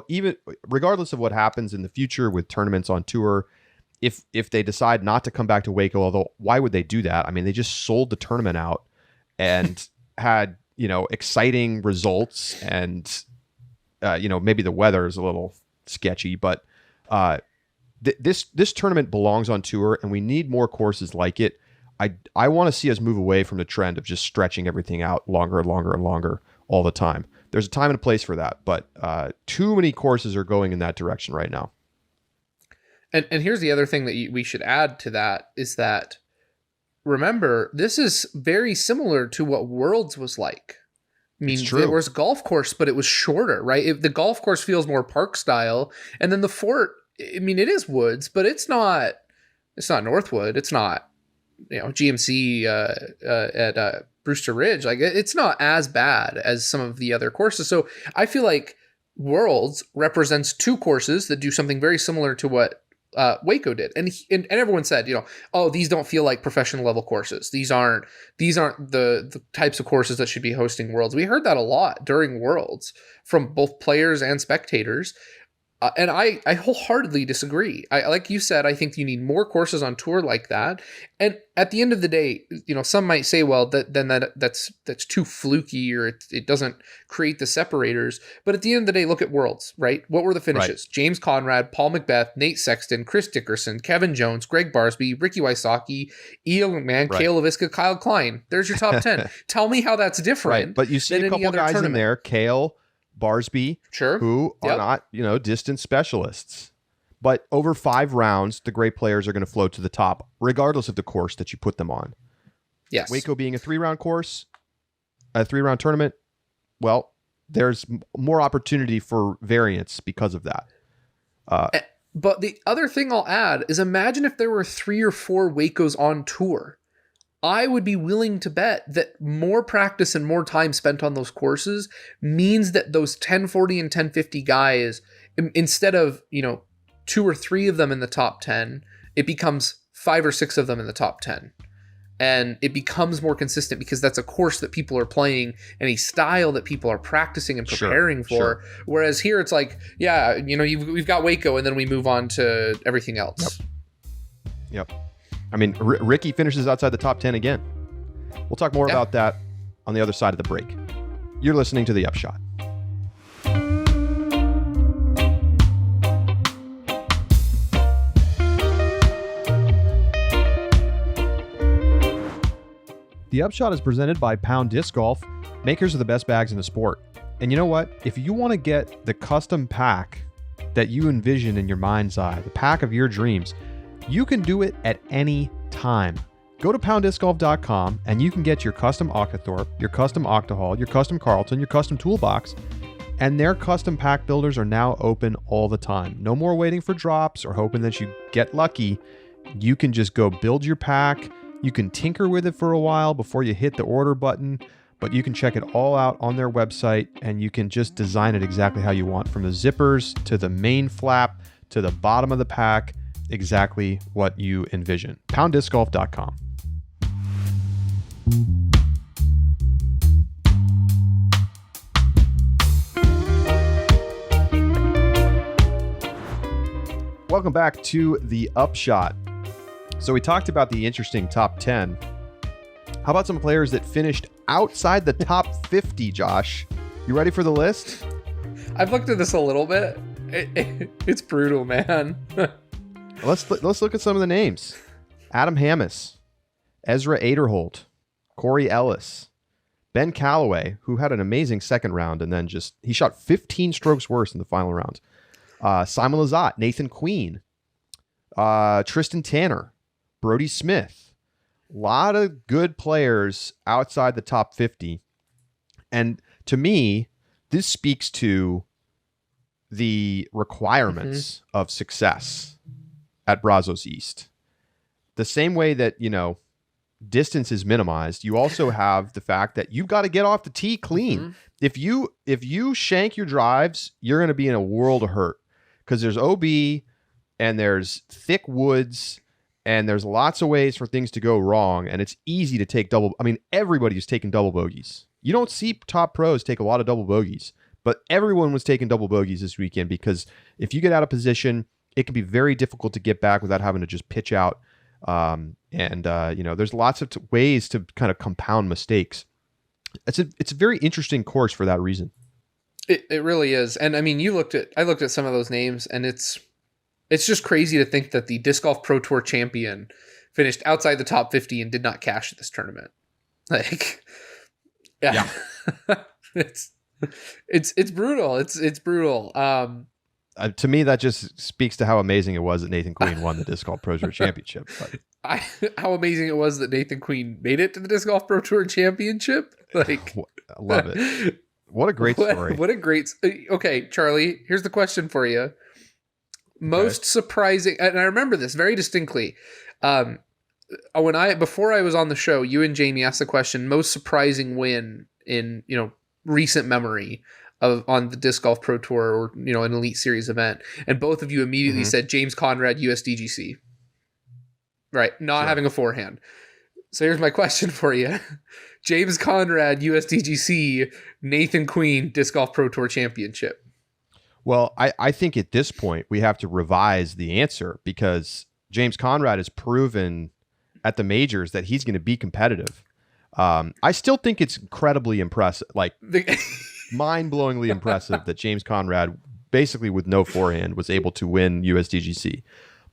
even regardless of what happens in the future with tournaments on tour, if they decide not to come back to Waco, although why would they do that? I mean, they just sold the tournament out and had, exciting results, and, maybe the weather is a little sketchy, but this tournament belongs on tour, and we need more courses like it. I want to see us move away from the trend of just stretching everything out longer and longer and longer all the time. There's a time and a place for that, but too many courses are going in that direction right now. And here's the other thing that we should add to that is that, remember, this is very similar to what Worlds was like. I mean, there was a golf course, but it was shorter, right? The golf course feels more park style, and then the fort, I mean, it is woods, but it's not Northwood. It's not, GMC at Brewster Ridge. Like, it's not as bad as some of the other courses. So I feel like Worlds represents two courses that do something very similar to what Waco did, and everyone said, oh, these don't feel like professional level courses. These aren't the types of courses that should be hosting Worlds. We heard that a lot during Worlds from both players and spectators. And I wholeheartely disagree. Like you said, I think you need more courses on tour like that. And at the end of the day, some might say, well, that's too fluky, or it doesn't create the separators. But at the end of the day, look at Worlds, right? What were the finishes? Right. James Conrad, Paul McBeth, Nate Sexton, Chris Dickerson, Kevin Jones, Greg Barsby, Ricky Wysocki, E.O. McMahon, right. Kale LaVisca, Kyle Klein. There's your top 10. Tell me how that's different. Right. But you see a couple guys in there, Kale, Barsby, who are not, distance specialists. But over 5 rounds, the great players are going to float to the top, regardless of the course that you put them on. Yes. Waco being a 3-round course, a 3-round tournament, well, there's more opportunity for variance because of that. But the other thing I'll add is, imagine if there were 3 or 4 Wacos on tour. I would be willing to bet that more practice and more time spent on those courses means that those 1040 and 1050 guys, instead of, 2 or 3 of them in the top 10, it becomes 5 or 6 of them in the top 10. And it becomes more consistent because that's a course that people are playing and a style that people are practicing and preparing for. Sure. Whereas here it's like, we've got Waco, and then we move on to everything else. Yep. I mean, Ricky finishes outside the top 10 again. We'll talk more about that on the other side of the break. You're listening to The Upshot. The Upshot is presented by Pound Disc Golf, makers of the best bags in the sport. And you know what? If you want to get the custom pack that you envision in your mind's eye, the pack of your dreams, you can do it at any time. Go to pounddiscgolf.com and you can get your custom Octothorpe, your custom Octahall, your custom Carlton, your custom Toolbox, and their custom pack builders are now open all the time. No more waiting for drops or hoping that you get lucky. You can just go build your pack. You can tinker with it for a while before you hit the order button, but you can check it all out on their website and you can just design it exactly how you want, from the zippers to the main flap to the bottom of the pack. Exactly what you envision. PoundDiscGolf.com. Welcome back to The Upshot. So we talked about the interesting top 10. How about some players that finished outside the top 50, Josh? You ready for the list? I've looked at this a little bit. It's brutal, man. Let's look at some of the names. Adam Hammes, Ezra Aderholt, Corey Ellis, Ben Calloway, who had an amazing second round and then he shot 15 strokes worse in the final round. Simon Lizotte, Nathan Queen, Tristan Tanner, Brody Smith. A lot of good players outside the top 50. And to me, this speaks to the requirements of success at Brazos East. The same way that, distance is minimized, you also have the fact that you've got to get off the tee clean. If you shank your drives, you're going to be in a world of hurt because there's OB and there's thick woods And there's lots of ways for things to go wrong, and it's easy to take double. I mean, everybody's taking double bogeys. You don't see top pros take a lot of double bogeys, but everyone was taking double bogeys this weekend because if you get out of position, it can be very difficult to get back without having to just pitch out. There's lots of ways to kind of compound mistakes. It's a very interesting course for that reason. It really is. And I mean, I looked at some of those names, and it's just crazy to think that the Disc Golf Pro Tour champion finished outside the top 50 and did not cash at this tournament. Like, yeah. it's brutal. It's brutal. To me, that just speaks to how amazing it was that Nathan Queen won the Disc Golf Pro Tour Championship. But how amazing it was that Nathan Queen made it to the Disc Golf Pro Tour Championship. Like, I love it. What a great story. Okay, Charlie, here's the question for you. Most surprising, and I remember this very distinctly. Before I was on the show, you and Jamie asked the question, most surprising win in, recent memory on the Disc Golf Pro Tour or, an Elite Series event. And both of you immediately said James Conrad, USDGC. Right. Not having a forehand. So here's my question for you. James Conrad, USDGC, Nathan Queen, Disc Golf Pro Tour Championship. Well, I think at this point we have to revise the answer because James Conrad has proven at the majors that he's going to be competitive. I still think it's incredibly impressive, like mind-blowingly impressive that James Conrad, basically with no forehand, was able to win USDGC.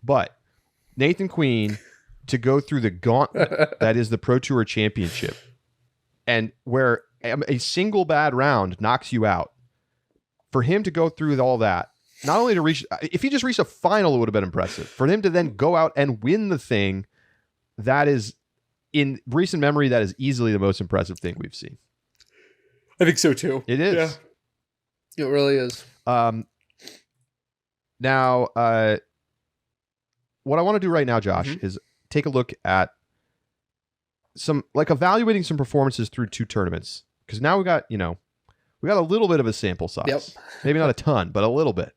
But Nathan Queen, to go through the gauntlet that is the Pro Tour Championship, and where a single bad round knocks you out, for him to go through all that, not only to reach, if he just reached a final, it would have been impressive. For him to then go out and win the thing, that is, in recent memory, that is easily the most impressive thing we've seen. I think so too. It is. Yeah. It really is. Now, what I want to do right now, Josh, is take a look at evaluating some performances through two tournaments. Because now we got a little bit of a sample size. Yep. Maybe not a ton, but a little bit.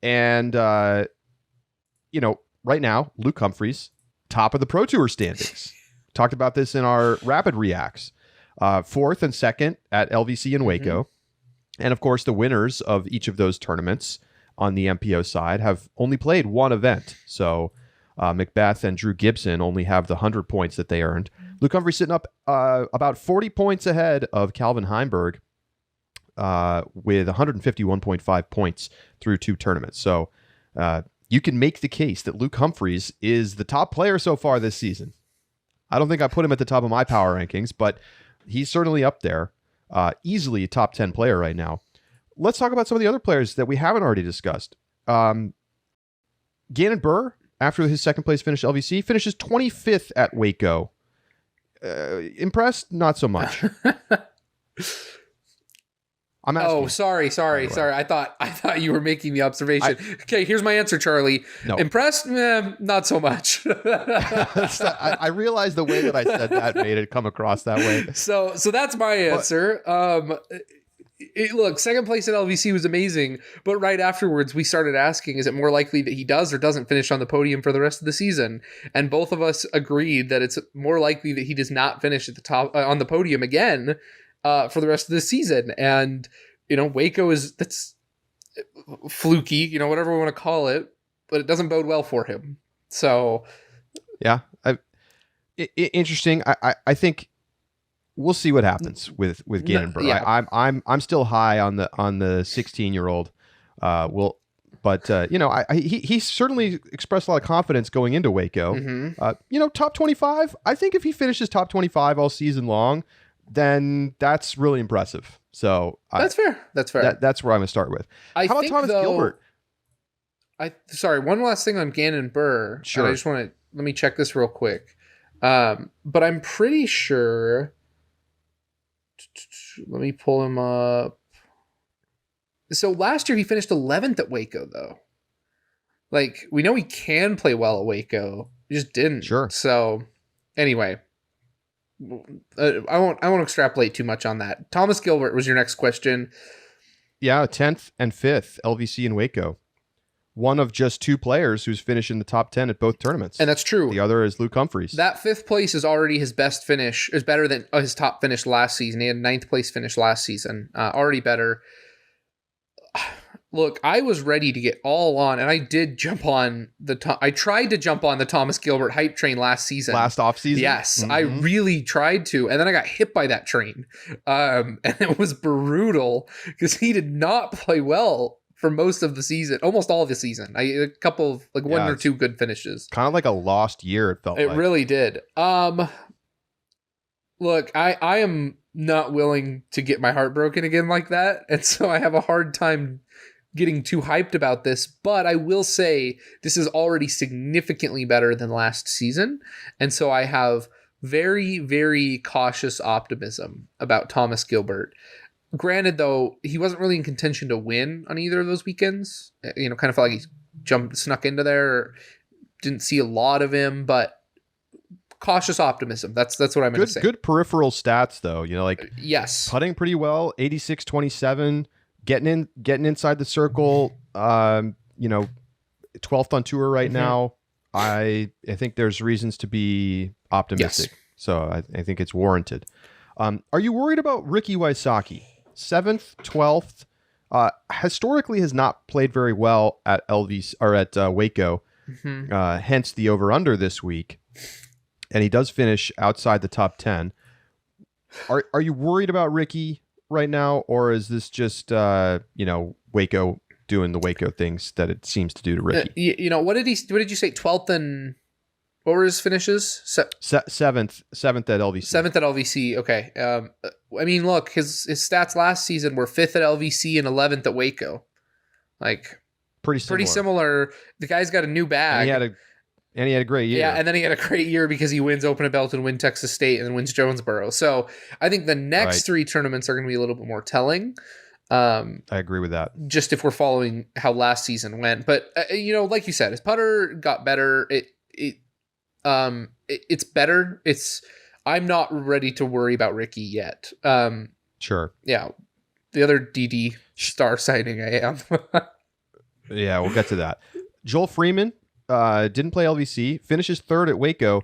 And, right now, Luke Humphries, top of the Pro Tour standings. Talked about this in our Rapid Reacts. Fourth and second at LVC in Waco. And, of course, the winners of each of those tournaments on the MPO side have only played one event. So McBeth and Drew Gibson only have the 100 points that they earned. Luke Humphries sitting up about 40 points ahead of Calvin Heimberg with 151.5 points through two tournaments. So you can make the case that Luke Humphries is the top player so far this season. I don't think I put him at the top of my power rankings, but he's certainly up there. Easily a top 10 player right now. Let's talk about some of the other players that we haven't already discussed. Gannon Burr, after his second place finish LVC, finishes 25th at Waco. Impressed? Not so much. I'm asking. Oh, sorry. I thought you were making the observation. Okay, here's my answer, Charlie. No. Impressed? Not so much. I realized the way that I said that made it come across that way. So that's my answer. Look, second place at LVC was amazing, but right afterwards we started asking, is it more likely that he does or doesn't finish on the podium for the rest of the season? And both of us agreed that it's more likely that he does not finish at the top on the podium again for the rest of the season. And Waco that's fluky, whatever we want to call it, but it doesn't bode well for him. So yeah, interesting. I think we'll see what happens with Gannon Burr. Yeah. I'm still high on the 16-year-old. He certainly expressed a lot of confidence going into Waco. Top 25. I think if he finishes top 25 all season long, then that's really impressive. So that's fair. That's fair. That's where I'm going to start with. How about Thomas Gilbert? Sorry, one last thing on Gannon Burr. Sure. I just want to let me check this real quick. But I'm pretty sure. Let me pull him up. So last year he finished 11th at Waco, though. Like, we know he can play well at Waco. He just didn't. Sure. So anyway, I won't extrapolate too much on that. Thomas Gilbert was your next question. Yeah, 10th and 5th LVC in Waco. one of just two players who's finished in the top 10 at both tournaments. And that's true. The other is Luke Humphries. That 5th place is already his best finish. Is better than his top finish last season. He had 9th place finish last season. Already better. Look, I was ready to get all on, and I did jump on I tried to jump on the Thomas Gilbert hype train last season. Last offseason? Yes, I really tried to, and then I got hit by that train. And it was brutal because he did not play well for most of the season, almost all of the season. A couple of one or two good finishes. Kind of like a lost year, it felt like. It really did. Look, I am not willing to get my heart broken again like that, and so I have a hard time getting too hyped about this, but I will say this is already significantly better than last season, and so I have very, very cautious optimism about Thomas Gilbert. Granted, though, he wasn't really in contention to win on either of those weekends. Kind of felt like he snuck into there. Didn't see a lot of him, but cautious optimism. That's what I'm going to say. Good peripheral stats, though. Yes, putting pretty well, 86-27. Getting inside the circle, 12th on tour right now. I think there's reasons to be optimistic. Yes. So I think it's warranted. Are you worried about Ricky Wysocki? 7th, 12th, historically has not played very well at LVC or at Waco. Hence the over/under this week, and he does finish outside the top 10. Are you worried about Ricky right now, or is this just Waco doing the Waco things that it seems to do to Ricky? What did you say? 12th and what were his finishes? 7th at LVC. 7th at LVC. Okay. I mean, look, his stats last season were 5th at LVC and 11th at Waco. Like pretty similar. The guy's got a new bag. And he had a great year. Yeah, and then he had a great year because he wins Open at Belton, wins Texas State, and then wins Jonesboro. So I think the next three tournaments are going to be a little bit more telling. I agree with that. Just if we're following how last season went. But, like you said, his putter got better. It's better. I'm not ready to worry about Ricky yet. Sure. Yeah. The other DD star signing I am. Yeah, we'll get to that. Joel Freeman. Didn't play LVC, finishes 3rd at Waco.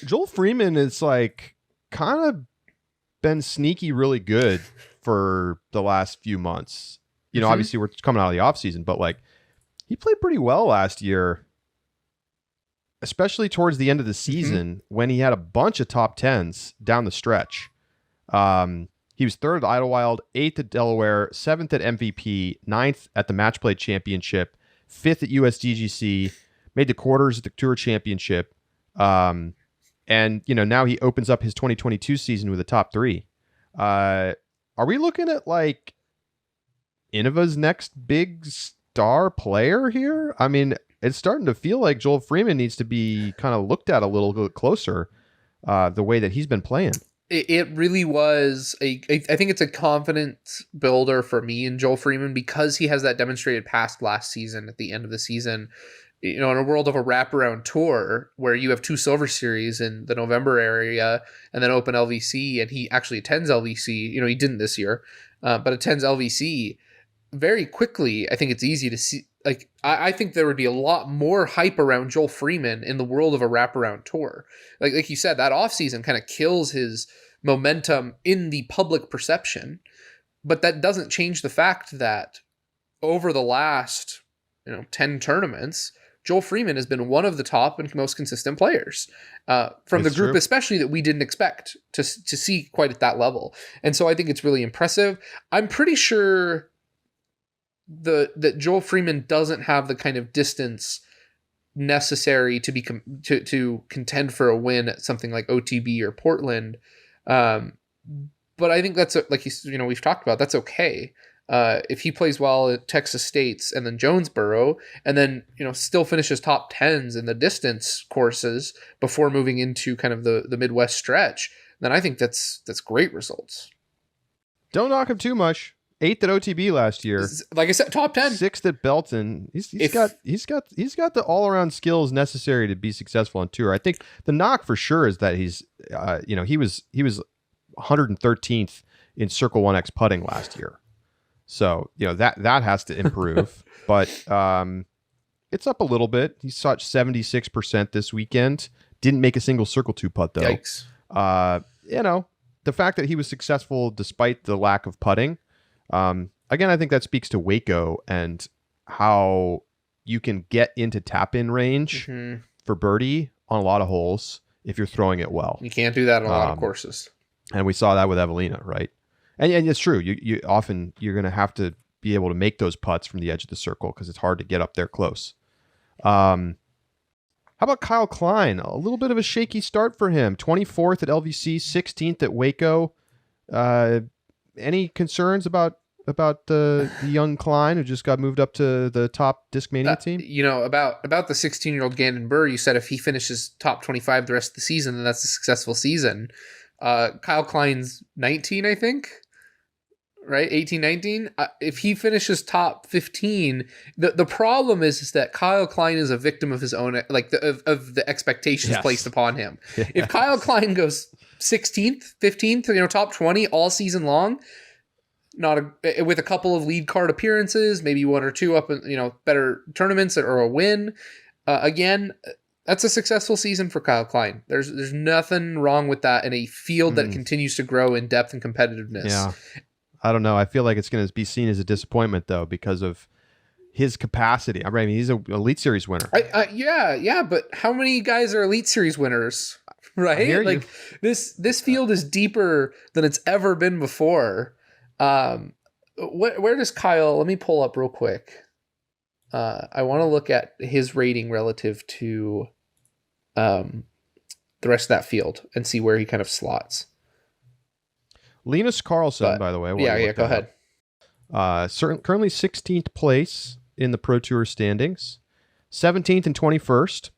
Joel Freeman is kind of been sneaky really good for the last few months. Obviously we're coming out of the offseason, but he played pretty well last year, especially towards the end of the season when he had a bunch of top 10s down the stretch. He was 3rd at Idlewild, 8th at Delaware, 7th at MVP, 9th at the Match Play Championship, 5th at USDGC, made the quarters at the Tour Championship. And, now he opens up his 2022 season with a top 3. Are we looking at Innova's next big star player here? I mean, it's starting to feel like Joel Freeman needs to be kind of looked at a little bit closer the way that he's been playing. It really was I think it's a confidence builder for me in Joel Freeman because he has that demonstrated past last season at the end of the season. In a world of a wraparound tour where you have 2 Silver Series in the November area and then Open LVC, and he actually attends LVC. He didn't this year, but attends LVC very quickly. I think it's easy to see. I think there would be a lot more hype around Joel Freeman in the world of a wraparound tour. Like you said, that offseason kind of kills his momentum in the public perception, but that doesn't change the fact that over the last 10 tournaments, Joel Freeman has been one of the top and most consistent players from the group, especially that we didn't expect to see quite at that level. And so I think it's really impressive. I'm pretty sure that Joel Freeman doesn't have the kind of distance necessary to be to contend for a win at something like OTB or Portland. But I think that's we've talked about, that's okay. If he plays well at Texas State's and then Jonesboro, and then still finishes top 10s in the distance courses before moving into kind of the Midwest stretch, then I think that's great results. Don't knock him too much. 8th at OTB last year. Like I said, top 10. 6th at Belton. He's got the all around skills necessary to be successful on tour. I think the knock for sure is that he's he was 113th in Circle 1X putting last year. So, that has to improve. But It's up a little bit. He shot 76% this weekend. Didn't make a single circle two putt though. Yikes. The fact that he was successful despite the lack of putting, again, I think that speaks to Waco and how you can get into tap-in range for birdie on a lot of holes if you're throwing it well. You can't do that on a lot of courses. And we saw that with Evelina, right? And it's true. You often you're going to have to be able to make those putts from the edge of the circle because it's hard to get up there close. How about Kyle Klein? A little bit of a shaky start for him. 24th at LVC, 16th at Waco. Any concerns about the young Klein who just got moved up to the top Discmania team? About the 16-year-old Gandon Burr, you said if he finishes top 25 the rest of the season, then that's a successful season. Kyle Klein's 19, I think. Right? 18, 19. If he finishes top 15, the problem is that Kyle Klein is a victim of his own, of the expectations placed upon him. If Kyle Klein goes 16th, 15th, top 20 all season long, with a couple of lead card appearances, maybe one or two up in, better tournaments or a win, again, that's a successful season for Kyle Klein. There's nothing wrong with that in a field that continues to grow in depth and competitiveness. Yeah. I don't know. I feel like it's going to be seen as a disappointment, though, because of his capacity. I mean, he's an Elite Series winner. Yeah, but how many guys are Elite Series winners, right? Like this field is deeper than it's ever been before. Where does Kyle? Let me pull up real quick. I want to look at his rating relative to the rest of that field and see where he kind of slots. Linus Carlson, by the way. Go ahead. Currently 16th place in the Pro Tour standings, 17th and 21st.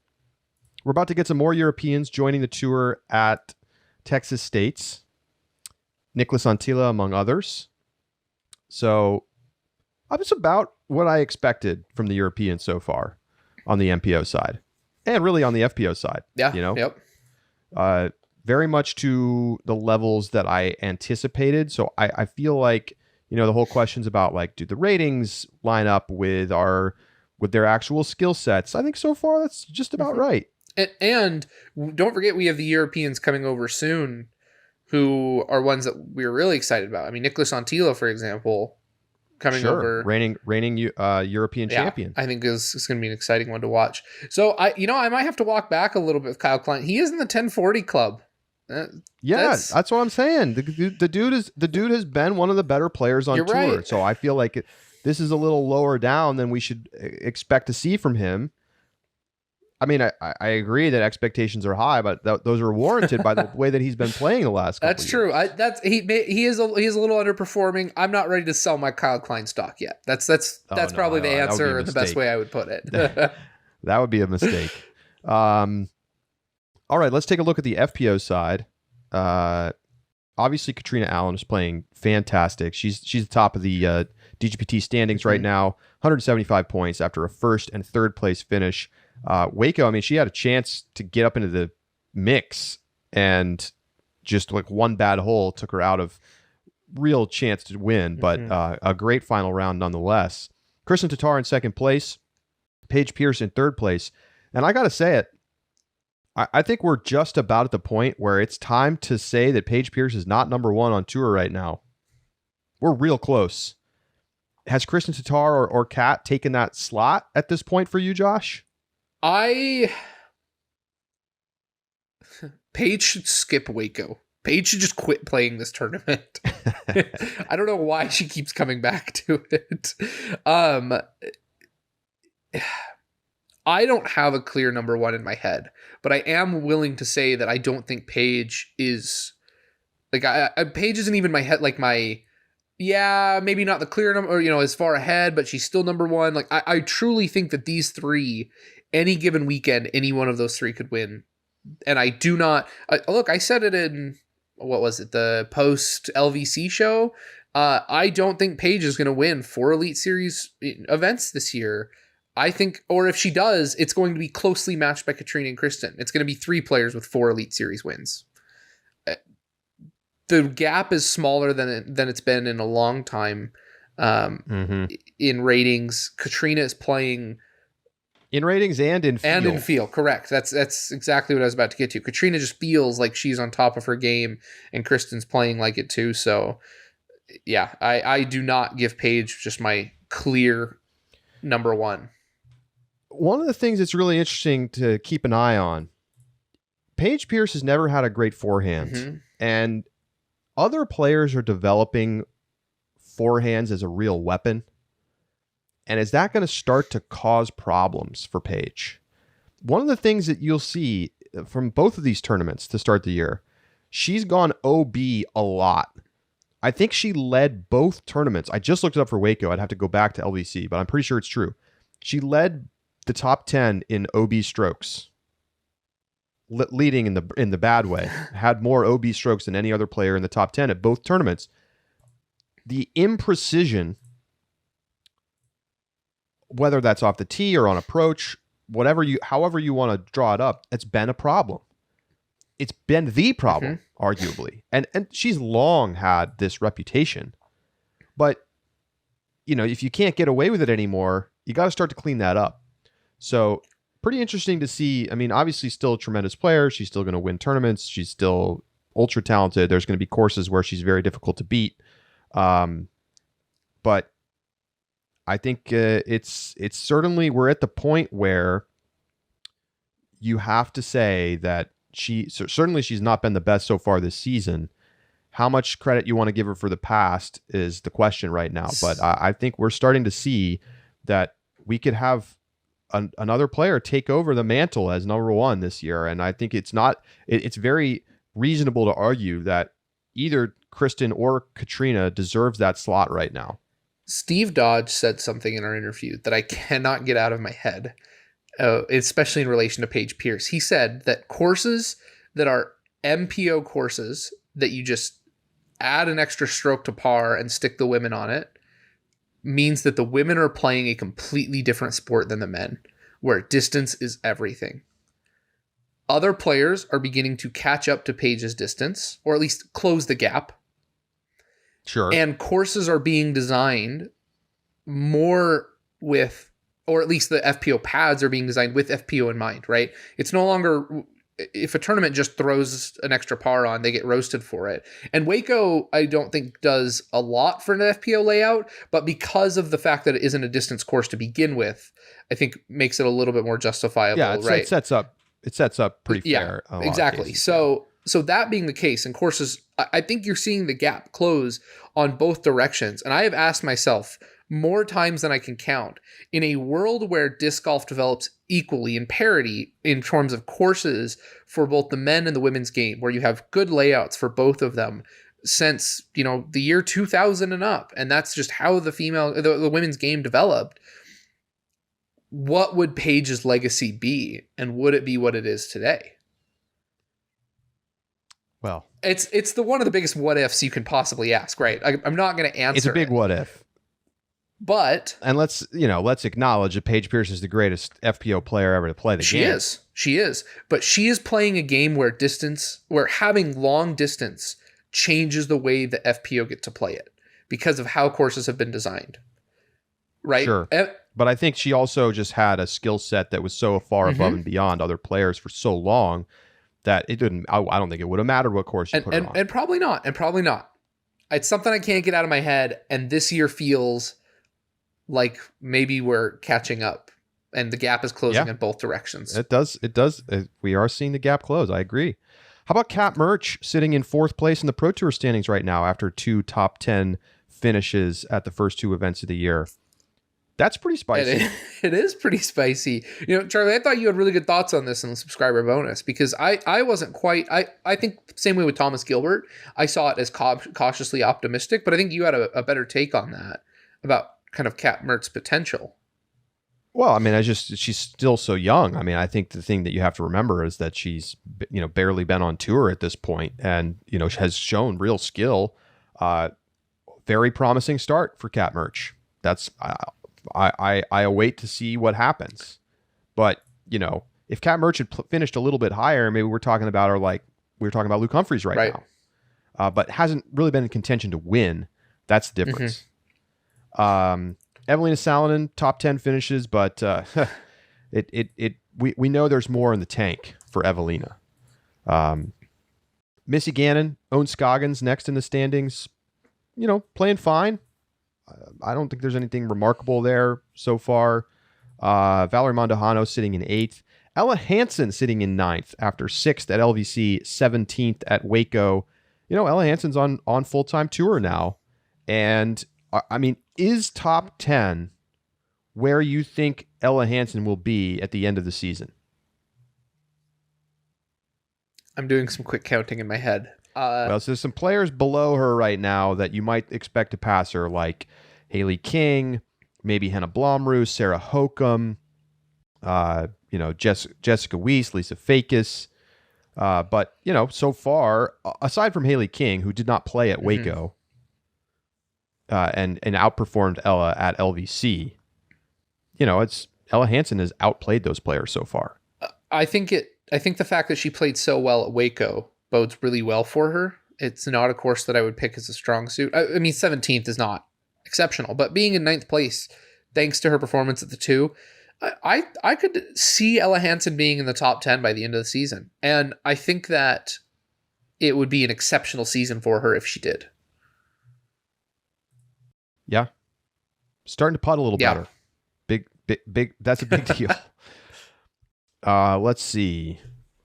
We're about to get some more Europeans joining the tour at Texas States. Nicholas Antilla, among others. So it's about what I expected from the Europeans so far on the MPO side and really on the FPO side. Yeah. Yep. Very much to the levels that I anticipated. So I feel like, the whole questions about do the ratings line up with their actual skill sets? I think so far that's just about right. And don't forget, we have the Europeans coming over soon who are ones that we're really excited about. I mean, Nicholas Antilla, for example, coming over. Reigning European champion. I think is going to be an exciting one to watch. So I might have to walk back a little bit with Kyle Klein. He is in the 1040 club. That's what I'm saying. The dude has been one of the better players on tour. Right. So I feel like this is a little lower down than we should expect to see from him. I mean, I agree that expectations are high, but those are warranted by the way that he's been playing the last couple That's true. He is a little underperforming. I'm not ready to sell my Kyle Klein stock yet. That's probably the answer or the best way I would put it. That would be a mistake. All right, let's take a look at the FPO side. Obviously, Katrina Allen is playing fantastic. She's the top of the DGPT standings right now, 175 points after a first and third place finish. Waco, I mean, she had a chance to get up into the mix, and just one bad hole took her out of real chance to win, but a great final round nonetheless. Kristen Tatar in second place, Paige Pierce in third place. And I got to say it, I think we're just about at the point where it's time to say that Paige Pierce is not number one on tour right now. We're real close. Has Kristen Tatar or Kat taken that slot at this point for you, Josh? Paige should skip Waco. Paige should just quit playing this tournament. I don't know why she keeps coming back to it. I don't have a clear number one in my head, but I am willing to say that I don't think Paige is Paige isn't even my head, maybe not the clear number, or, as far ahead, but she's still number one. I truly think that these three, any given weekend, any one of those three could win. And I do not look, I said it in, what was it? The post LVC show. I don't think Paige is going to win 4 Elite Series events this year. I think, or if she does, it's going to be closely matched by Katrina and Kristen. It's going to be 3 players with 4 Elite Series wins. The gap is smaller than it's been in a long time in ratings. Katrina is playing In ratings and in feel. And in feel, correct. That's exactly what I was about to get to. Katrina just feels like she's on top of her game, and Kristen's playing like it too. So, yeah, I do not give Paige just my clear number one. One of the things that's really interesting to keep an eye on, Paige Pierce has never had a great forehand, and other players are developing forehands as a real weapon. And is that going to start to cause problems for Paige? One of the things that you'll see from both of these tournaments to start the year, she's gone OB a lot. I think she led both tournaments. I just looked it up for Waco. I'd have to go back to LBC, but I'm pretty sure it's true. She led the top 10 in OB strokes, leading in the bad way. Had more OB strokes than any other player in the top 10 at both tournaments. The imprecision, whether that's off the tee or on approach, however you want to draw it up, it's been a problem. It's been the problem, arguably. And she's long had this reputation. But, if you can't get away with it anymore, you got to start to clean that up. So, pretty interesting to see. I mean, obviously still a tremendous player. She's still going to win tournaments. She's still ultra talented. There's going to be courses where she's very difficult to beat. But I think it's certainly, we're at the point where you have to say that certainly she's not been the best so far this season. How much credit you want to give her for the past is the question right now. But I think we're starting to see that we could have another player take over the mantle as number one this year. And I think it's very reasonable to argue that either Kristen or Katrina deserves that slot right now. Steve Dodge said something in our interview that I cannot get out of my head, especially in relation to Paige Pierce. He said that courses that are MPO courses that you just add an extra stroke to par and stick the women on it means that the women are playing a completely different sport than the men, where distance is everything. Other players are beginning to catch up to Paige's distance, or at least close the gap. Sure. And courses are being designed more with, or at least the FPO pads are being designed with FPO in mind, right? It's no longer, if a tournament just throws an extra par on, they get roasted for it. And Waco, I don't think does a lot for an FPO layout, but because of the fact that it isn't a distance course to begin with, I think makes it a little bit more justifiable, right? It sets up pretty fair. Yeah, exactly. So that being the case, in courses, I think you're seeing the gap close on both directions. And I have asked myself more times than I can count, in a world where disc golf develops equally in parity in terms of courses for both the men and the women's game, where you have good layouts for both of them since, the year 2000 and up. And that's just how the women's game developed. What would Paige's legacy be? And would it be what it is today? Well, it's one of the biggest what ifs you can possibly ask, right? I'm not going to answer. It's a big what if. But and let's acknowledge that Paige Pierce is the greatest FPO player ever to play the game. She is. But she is playing a game where having long distance changes the way the FPO get to play it because of how courses have been designed. Right? Sure. But I think she also just had a skill set that was so far above and beyond other players for so long that it didn't. I don't think it would have mattered what course you put her on. And probably not. It's something I can't get out of my head. And this year feels like maybe we're catching up, and the gap is closing in both directions. It does. We are seeing the gap close. I agree. How about Kat Murch sitting in fourth place in the Pro Tour standings right now after 2 top 10 finishes at the first 2 events of the year? That's pretty spicy. It is pretty spicy. Charlie, I thought you had really good thoughts on this in the subscriber bonus, because I wasn't quite, I think same way with Thomas Gilbert. I saw it as cautiously optimistic, but I think you had a better take on that about kind of Kat Murch's potential. Well, I mean, she's still so young. I mean, I think the thing that you have to remember is that she's, barely been on tour at this point and, has shown real skill. Very promising start for Kat Murch. That's, I await to see what happens. But, if Kat Murch had finished a little bit higher, maybe we're talking about her like we were talking about Luke Humphries right now. But hasn't really been in contention to win. That's the difference. Evelina Salonen, top 10 finishes, but We know there's more in the tank for Evelina. Missy Gannon owns Scoggins next in the standings. Playing fine. I don't think there's anything remarkable there so far. Valerie Mandujano sitting in 8th. Ella Hansen sitting in 9th after 6th at LVC, 17th at Waco. Ella Hansen's on full-time tour now. And, is top 10 where you think Ella Hansen will be at the end of the season? I'm doing some quick counting in my head. So there's some players below her right now that you might expect to pass her, like Haley King, maybe Hannah Blomroos, Sarah Hokum, Jessica Weiss, Lisa Fakis. But, so far, aside from Haley King, who did not play at Waco and outperformed Ella at LVC, it's Ella Hansen has outplayed those players so far. I think the fact that she played so well at Waco bodes really well for her. It's not a course that I would pick as a strong suit. 17th is not exceptional, but being in 9th place, thanks to her performance at the 2, I could see Ella Hansen being in the top 10 by the end of the season. And I think that it would be an exceptional season for her if she did. Yeah. Starting to putt a little better. Big. That's a big deal. Let's see.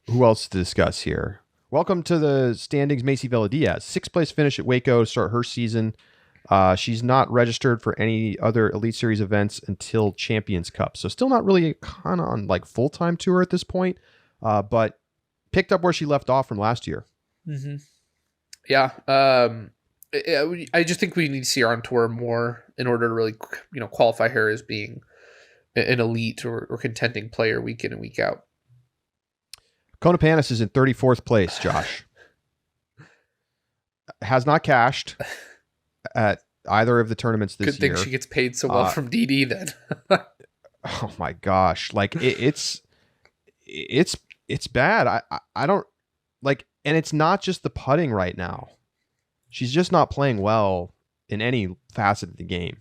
Who else to discuss here? Welcome to the standings, Macy Vela-Diaz. 6th place finish at Waco to start her season. She's not registered for any other Elite Series events until Champions Cup. So still not really kind of on full-time tour at this point, but picked up where she left off from last year. Mm-hmm. Yeah. I just think we need to see her on tour more in order to really, qualify her as being an elite or contending player week in and week out. Kona Panis is in 34th place, Josh. Has not cashed at either of the tournaments this year. Good thing she gets paid so well from DD then. Oh my gosh. It's bad. I don't and it's not just the putting right now. She's just not playing well in any facet of the game.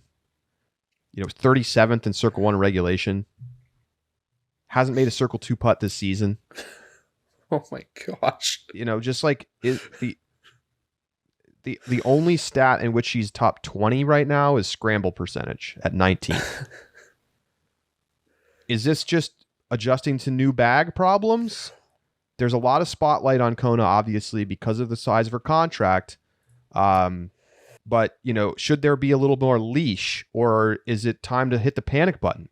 37th in Circle 1 regulation. Hasn't made a Circle 2 putt this season. Oh my gosh. The only stat in which she's top 20 right now is scramble percentage at 19. Is this just adjusting to new bag problems? There's a lot of spotlight on Kona, obviously, because of the size of her contract. But, should there be a little more leash, or is it time to hit the panic button?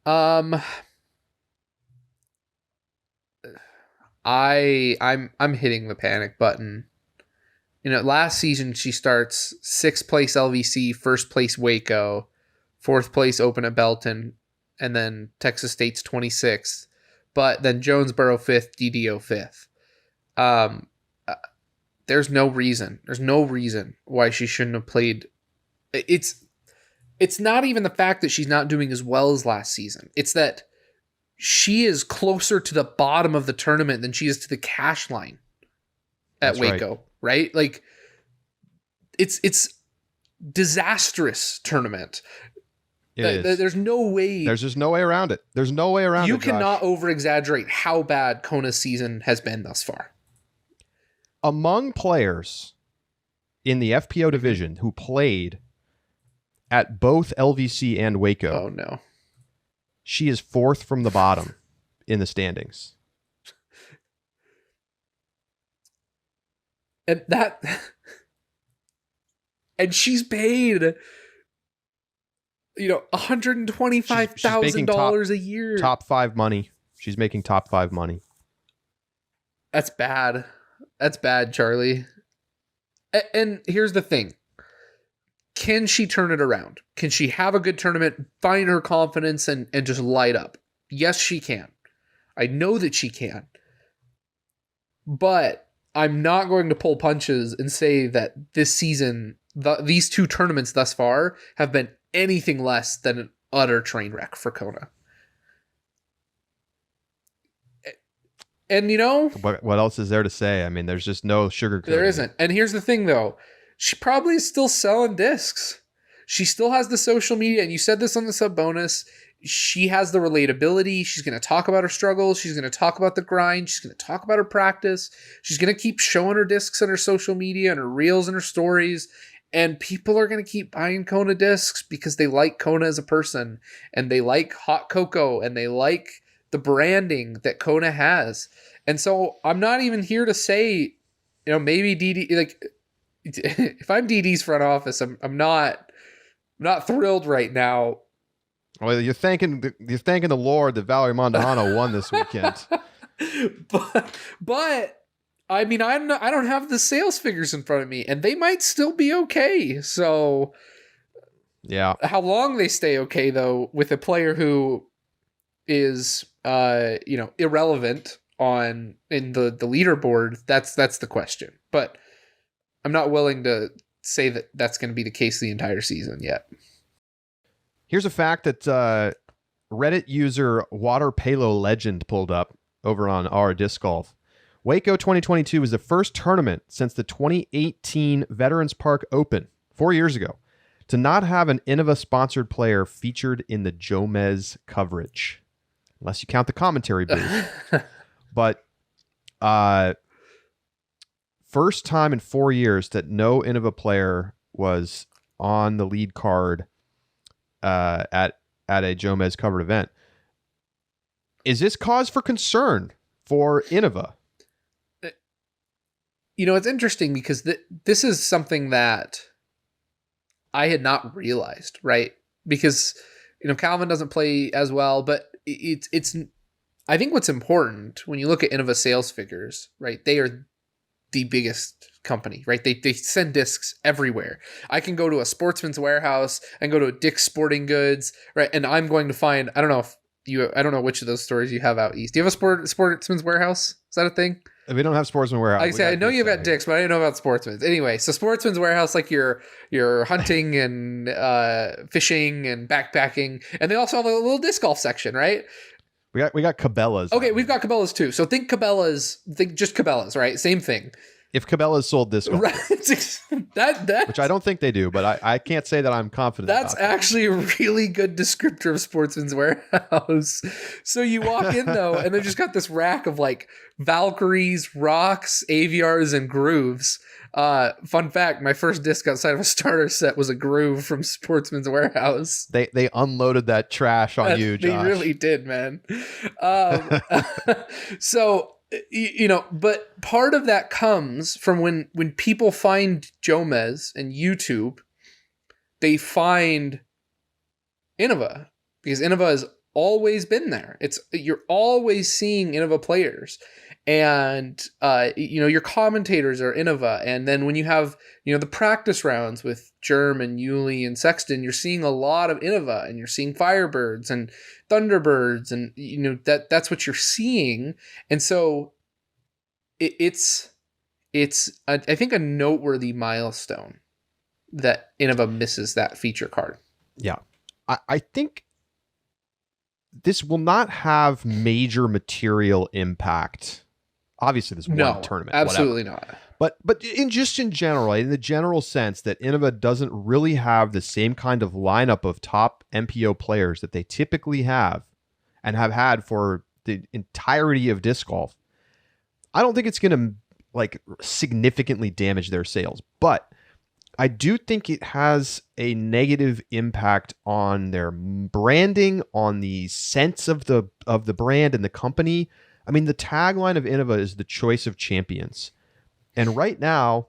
I'm hitting the panic button. Last season she starts 6th place LVC, 1st place Waco, 4th place Open at Belton, and then Texas State's 26th. But then Jonesboro 5th, DDO 5th. There's no reason why she shouldn't have played. It's not even the fact that she's not doing as well as last season. It's that she is closer to the bottom of the tournament than she is to the cash line at Waco, right? It's disastrous tournament. There's no way. There's just no way around it. There's no way around it. You cannot over-exaggerate how bad Kona's season has been thus far. Among players in the FPO division who played at both LVC and Waco. Oh, no. She is 4th from the bottom in the standings. And she's paid, $125,000 a year. Top 5 money. She's making top 5 money. That's bad. That's bad, Charlie. And here's the thing. Can she turn it around? Can she have a good tournament, find her confidence, and just light up? Yes, she can. I know that she can. But I'm not going to pull punches and say that this season, these 2 tournaments thus far, have been anything less than an utter train wreck for Kona. And what else is there to say? There's just no sugarcoating. There isn't. And here's the thing, though. She probably is still selling discs. she still has the social media, and you said this on the sub bonus. She has the relatability. She's going to talk about her struggles. She's going to talk about the grind. She's going to talk about her practice. She's going to keep showing her discs on her social media and her reels and her stories. And people are going to keep buying Kona discs because they like Kona as a person, and they like hot cocoa, and they like the branding that Kona has. And so I'm not even here to say, maybe DD, like, if I'm DD's front office, I'm not thrilled right now. Well, you're thanking the Lord that Valerie Mandujano won this weekend. but I mean, I don't have the sales figures in front of me, and they might still be okay. So, yeah, how long they stay okay though with a player who is irrelevant in the leaderboard, that's the question. But I'm not willing to say that that's going to be the case the entire season yet. Here's a fact that Reddit user Water Palo Legend pulled up over on our Disc Golf. Waco 2022 was the first tournament since the 2018 Veterans Park Open 4 years ago to not have an Innova sponsored player featured in the Jomez coverage, unless you count the commentary booth. But first time in 4 years that no Innova player was on the lead card at a Jomez covered event. Is this cause for concern for Innova? It's interesting because this is something that I had not realized, right? Because Calvin doesn't play as well, but it's I think what's important when you look at Innova sales figures, right? They are the biggest company, right? They send discs everywhere. I can go to a Sportsman's Warehouse and go to a Dick's Sporting Goods, right? And I'm going to find, I don't know which of those stores you have out east. Do you have a Sportsman's Warehouse? Is that a thing? We don't have Sportsman's Warehouse. I know you've got Dick's, but I didn't know about Sportsman's. Anyway, so Sportsman's Warehouse, like your hunting and fishing and backpacking, and they also have a little disc golf section, right? We got Cabela's. Okay, we've got Cabela's too. So think just Cabela's, right? Same thing. If Cabela's sold disc golf. Right. that which I don't think they do, but I can't say that I'm confident that's about actually a really good descriptor of Sportsman's Warehouse. So you walk in though, and they just got this rack of like Valkyries, rocks, AVRs, and grooves. Fun fact, my first disc outside of a starter set was a groove from Sportsman's Warehouse. They unloaded that trash on you, Josh. They really did, man. So, but part of that comes from when people find Jomez and YouTube, they find Innova, because Innova has always been there. You're always seeing Innova players. And, your commentators are Innova. And then when you have, the practice rounds with Germ and Yuli and Sexton, you're seeing a lot of Innova, and you're seeing Firebirds and Thunderbirds, and, that's what you're seeing. And so it's I think a noteworthy milestone that Innova misses that feature card. Yeah. I think this will not have major material impact. Obviously, this one tournament. Absolutely not. But in general, in the general sense that Innova doesn't really have the same kind of lineup of top MPO players that they typically have and have had for the entirety of disc golf, I don't think it's going to significantly damage their sales. But I do think it has a negative impact on their branding, on the sense of the brand and the company. I mean, the tagline of Innova is the choice of champions. And right now,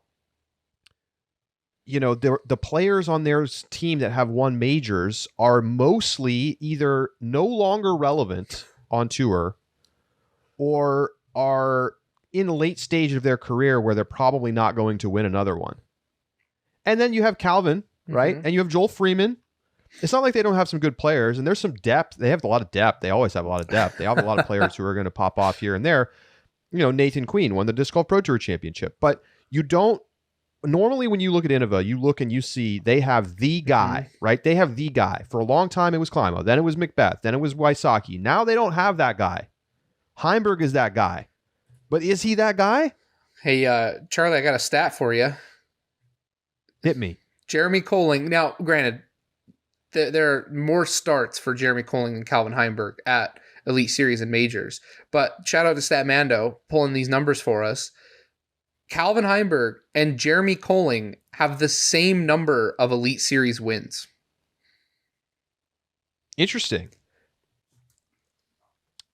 the players on their team that have won majors are mostly either no longer relevant on tour or are in a late stage of their career where they're probably not going to win another one. And then you have Calvin, right? Mm-hmm. And you have Joel Freeman. It's not like they don't have some good players, and there's some depth. They have a lot of depth. They always have a lot of depth. They have a lot of players who are going to pop off here and there. Nathan Queen won the Disc Golf Pro Tour Championship, but you don't normally when you look at Innova, you look and you see they have the guy, right? They have the guy. For a long time, it was Climo. Then it was McBeth. Then it was Wysocki. Now they don't have that guy. Heimberg is that guy. But is he that guy? Hey, Charlie, I got a stat for you. Hit me. Jeremy Colling. Now, granted, there are more starts for Jeremy Koling and Calvin Heimberg at Elite Series and Majors. But shout out to Statmando pulling these numbers for us. Calvin Heimberg and Jeremy Koling have the same number of Elite Series wins. Interesting.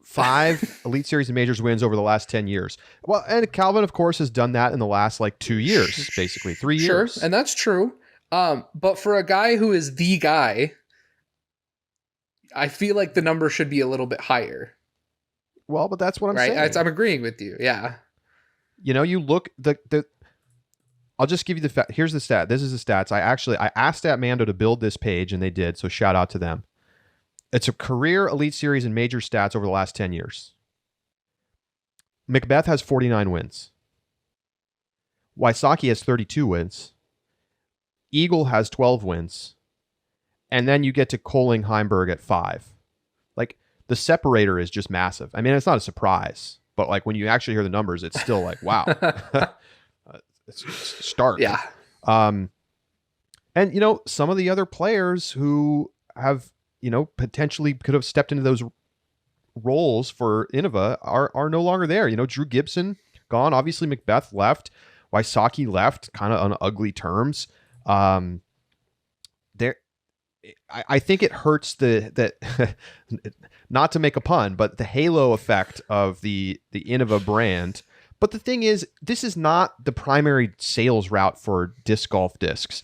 5 Elite Series and Majors wins over the last 10 years. Well, and Calvin, of course, has done that in the last 2 years, basically 3 years. Sure, and that's true. But for a guy who is the guy, I feel like the number should be a little bit higher. Well, but that's what I'm saying. I'm agreeing with you. Yeah. You look I'll just give you here's the stat. This is the stats. I asked Statmando to build this page, and they did. So shout out to them. It's a career Elite Series and Major stats over the last 10 years. McBeth has 49 wins. Wysocki has 32 wins. Eagle has 12 wins. And then you get to Koling Heimberg at 5. The separator is just massive. I mean, it's not a surprise, but when you actually hear the numbers, it's still wow. It's stark. Yeah. And some of the other players who have potentially could have stepped into those roles for Innova are no longer there. Drew Gibson gone. Obviously, McBeth left. Wysocki left, kind of on ugly terms. I think it hurts that not to make a pun, but the halo effect of the Innova brand. But the thing is, this is not the primary sales route for disc golf discs.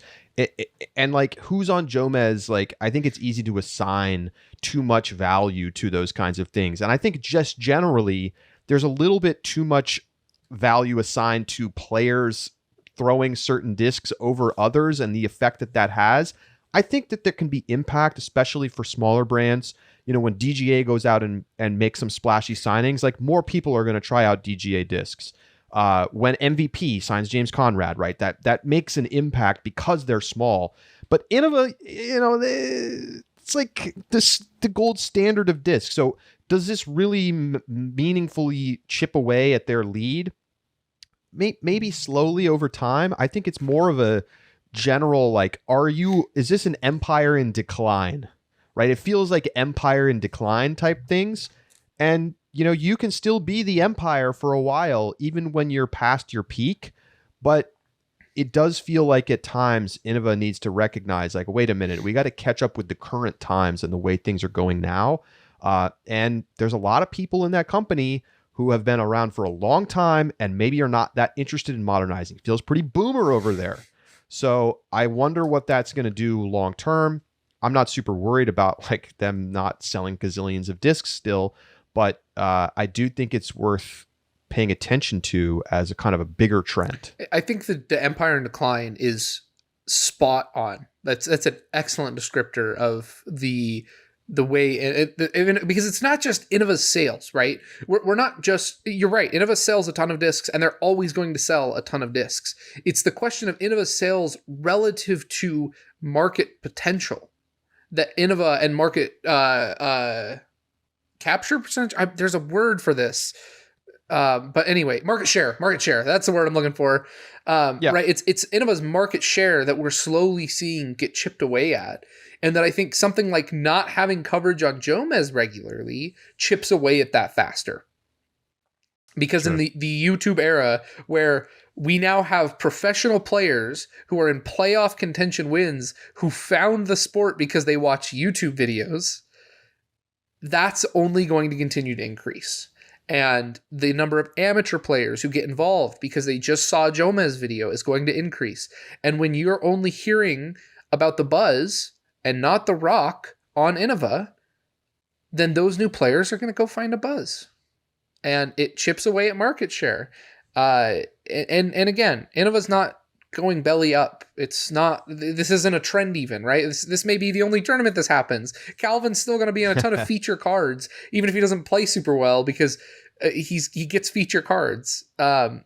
And who's on Jomez, I think it's easy to assign too much value to those kinds of things. And I think just generally, there's a little bit too much value assigned to players throwing certain discs over others and the effect that has. I think that there can be impact, especially for smaller brands. When DGA goes out and makes some splashy signings, more people are going to try out DGA discs. When MVP signs James Conrad, right? That makes an impact because they're small. But Innova, it's the gold standard of discs. So does this really meaningfully chip away at their lead? Maybe slowly over time. I think it's more of a general, is this an empire in decline? Right? It feels like empire in decline type things. And you can still be the empire for a while, even when you're past your peak. But it does feel like at times Innova needs to recognize, wait a minute, we got to catch up with the current times and the way things are going now. And there's a lot of people in that company who have been around for a long time and maybe are not that interested in modernizing. Feels pretty boomer over there. So I wonder what that's going to do long term. I'm not super worried about them not selling gazillions of discs still, but I do think it's worth paying attention to as a kind of a bigger trend. I think that the empire in decline is spot on. That's an excellent descriptor of the way because it's not just Innova's sales, right? We're not just, you're right. Innova sells a ton of discs and they're always going to sell a ton of discs. It's the question of Innova's sales relative to market potential. That Innova and market capture percentage. There's a word for this, but anyway, market share. That's the word I'm looking for. Right. It's Innova's market share that we're slowly seeing get chipped away at, and that I think something like not having coverage on Jomez regularly chips away at that faster. Because in the YouTube era where we now have professional players who are in playoff contention wins who found the sport because they watch YouTube videos, that's only going to continue to increase. And the number of amateur players who get involved because they just saw a Jomez video is going to increase. And when you're only hearing about the buzz and not the rock on Innova, then those new players are going to go find a buzz. And it chips away at market share. And again, Innova's not going belly up. It's not, this isn't a trend even, right? This may be the only tournament this happens. Calvin's still going to be in a ton of feature cards, even if he doesn't play super well, because he gets feature cards. But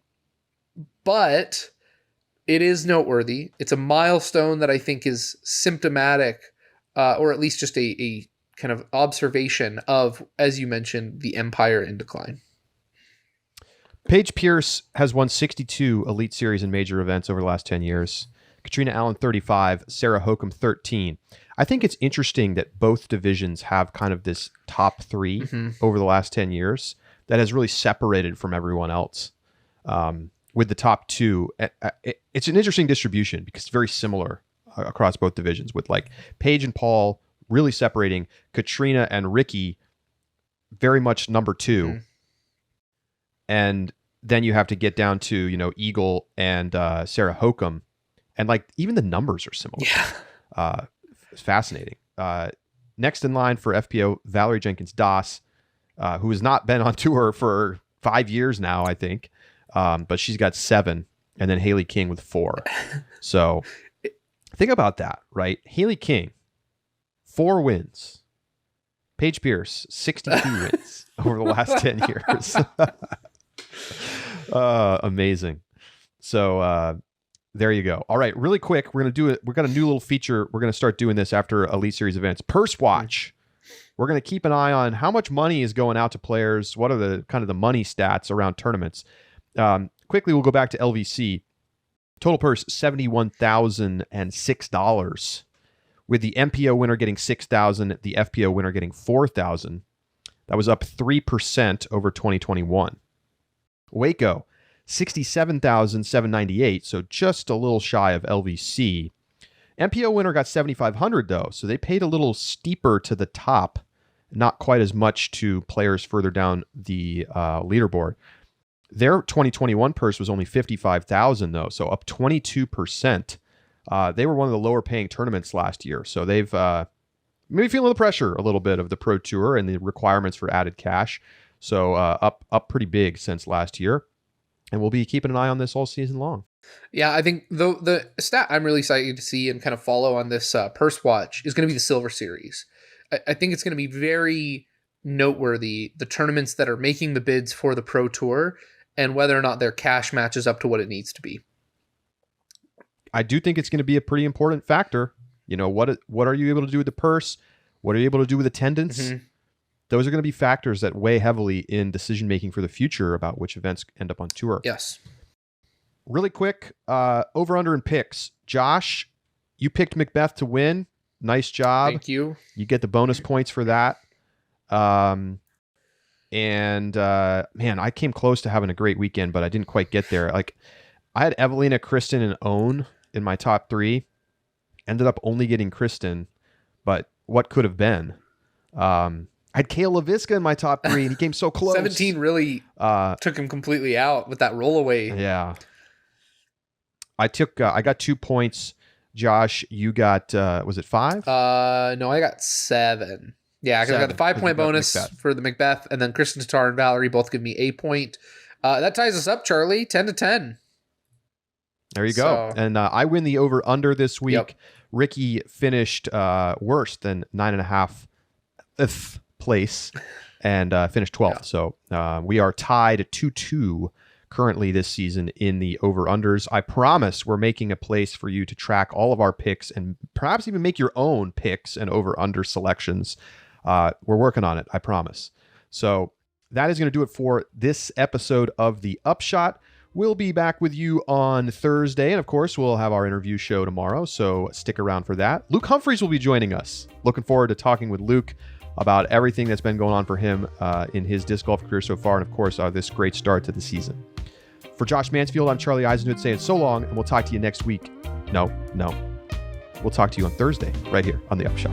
it is noteworthy. It's a milestone that I think is symptomatic, or at least just a kind of observation of, as you mentioned, the empire in decline. Paige Pierce has won 62 Elite Series and major events over the last 10 years. Katrina Allen, 35. Sarah Hokum, 13. I think it's interesting that both divisions have kind of this top three over the last 10 years that has really separated from everyone else. With the top two, it's an interesting distribution because it's very similar across both divisions, with like Paige and Paul really separating, Katrina and Ricky very much number two. And then you have to get down to, you know, Eagle and Sarah Hokum. And like even the numbers are similar. Yeah. It's fascinating. Next in line for FPO, Valerie Jenkins Doss, who has not been on tour for 5 years now, I think. But she's got 7. And then Haley King with 4. So think about that, right? Haley King, 4 wins. Paige Pierce, 62 wins over the last 10 years. Amazing. So there you go. All right, really quick, we're going to do it. We've got a new little feature. We're going to start doing this after Elite Series events. Purse Watch. We're going to keep an eye on how much money is going out to players. What are the kind of the money stats around tournaments? Quickly, we'll go back to LVC. Total purse, $71,006, with the MPO winner getting $6,000, the FPO winner getting $4,000. That was up 3% over 2021. Waco, $67,798, so just a little shy of LVC. MPO winner got $7,500 though, so they paid a little steeper to the top, not quite as much to players further down the leaderboard. Their 2021 purse was only $55,000 though, so up 22%. They were one of the lower paying tournaments last year, so they've maybe feeling the pressure a little bit of the Pro Tour and the requirements for added cash. So up pretty big since last year, and we'll be keeping an eye on this all season long. Yeah, I think the stat I'm really excited to see and kind of follow on this purse watch is going to be the Silver Series. I think it's going to be very noteworthy, the tournaments that are making the bids for the Pro Tour and whether or not their cash matches up to what it needs to be. I do think it's going to be a pretty important factor. You know, what are you able to do with the purse? What are you able to do with attendance? Those are going to be factors that weigh heavily in decision-making for the future about which events end up on tour. Yes. Really quick, over-under in picks. Josh, you picked McBeth to win. Nice job. Thank you. You get the bonus points for that. Man, I came close to having a great weekend, but I didn't quite get there. Like, I had Evelina, Kristen, and Owen in my top 3. Ended up only getting Kristen, but what could have been? I had Kale LaVisca in my top 3, and he came so close. 17 really took him completely out with that rollaway. Yeah. I got 2 points. Josh, you got, was it 5? No, I got 7. Yeah, because I got the 5-point bonus for the McBeth, and then Kristen Tatar and Valerie both give me a point. That ties us up, Charlie, 10-10. There you go. And I win the over-under this week. Yep. Ricky finished worse than 9.5th place and finished 12th. Yeah. So we are tied at 2-2 currently this season in the over-unders. I promise we're making a place for you to track all of our picks and perhaps even make your own picks and over-under selections. We're working on it, I promise. So that is going to do it for this episode of The Upshot. We'll be back with you on Thursday, and of course, we'll have our interview show tomorrow, so stick around for that. Luke Humphries will be joining us. Looking forward to talking with Luke about everything that's been going on for him in his disc golf career so far, and of course, this great start to the season. For Josh Mansfield, I'm Charlie Eisenhood saying so long, and we'll talk to you next week. No. We'll talk to you on Thursday, right here on The Upshot.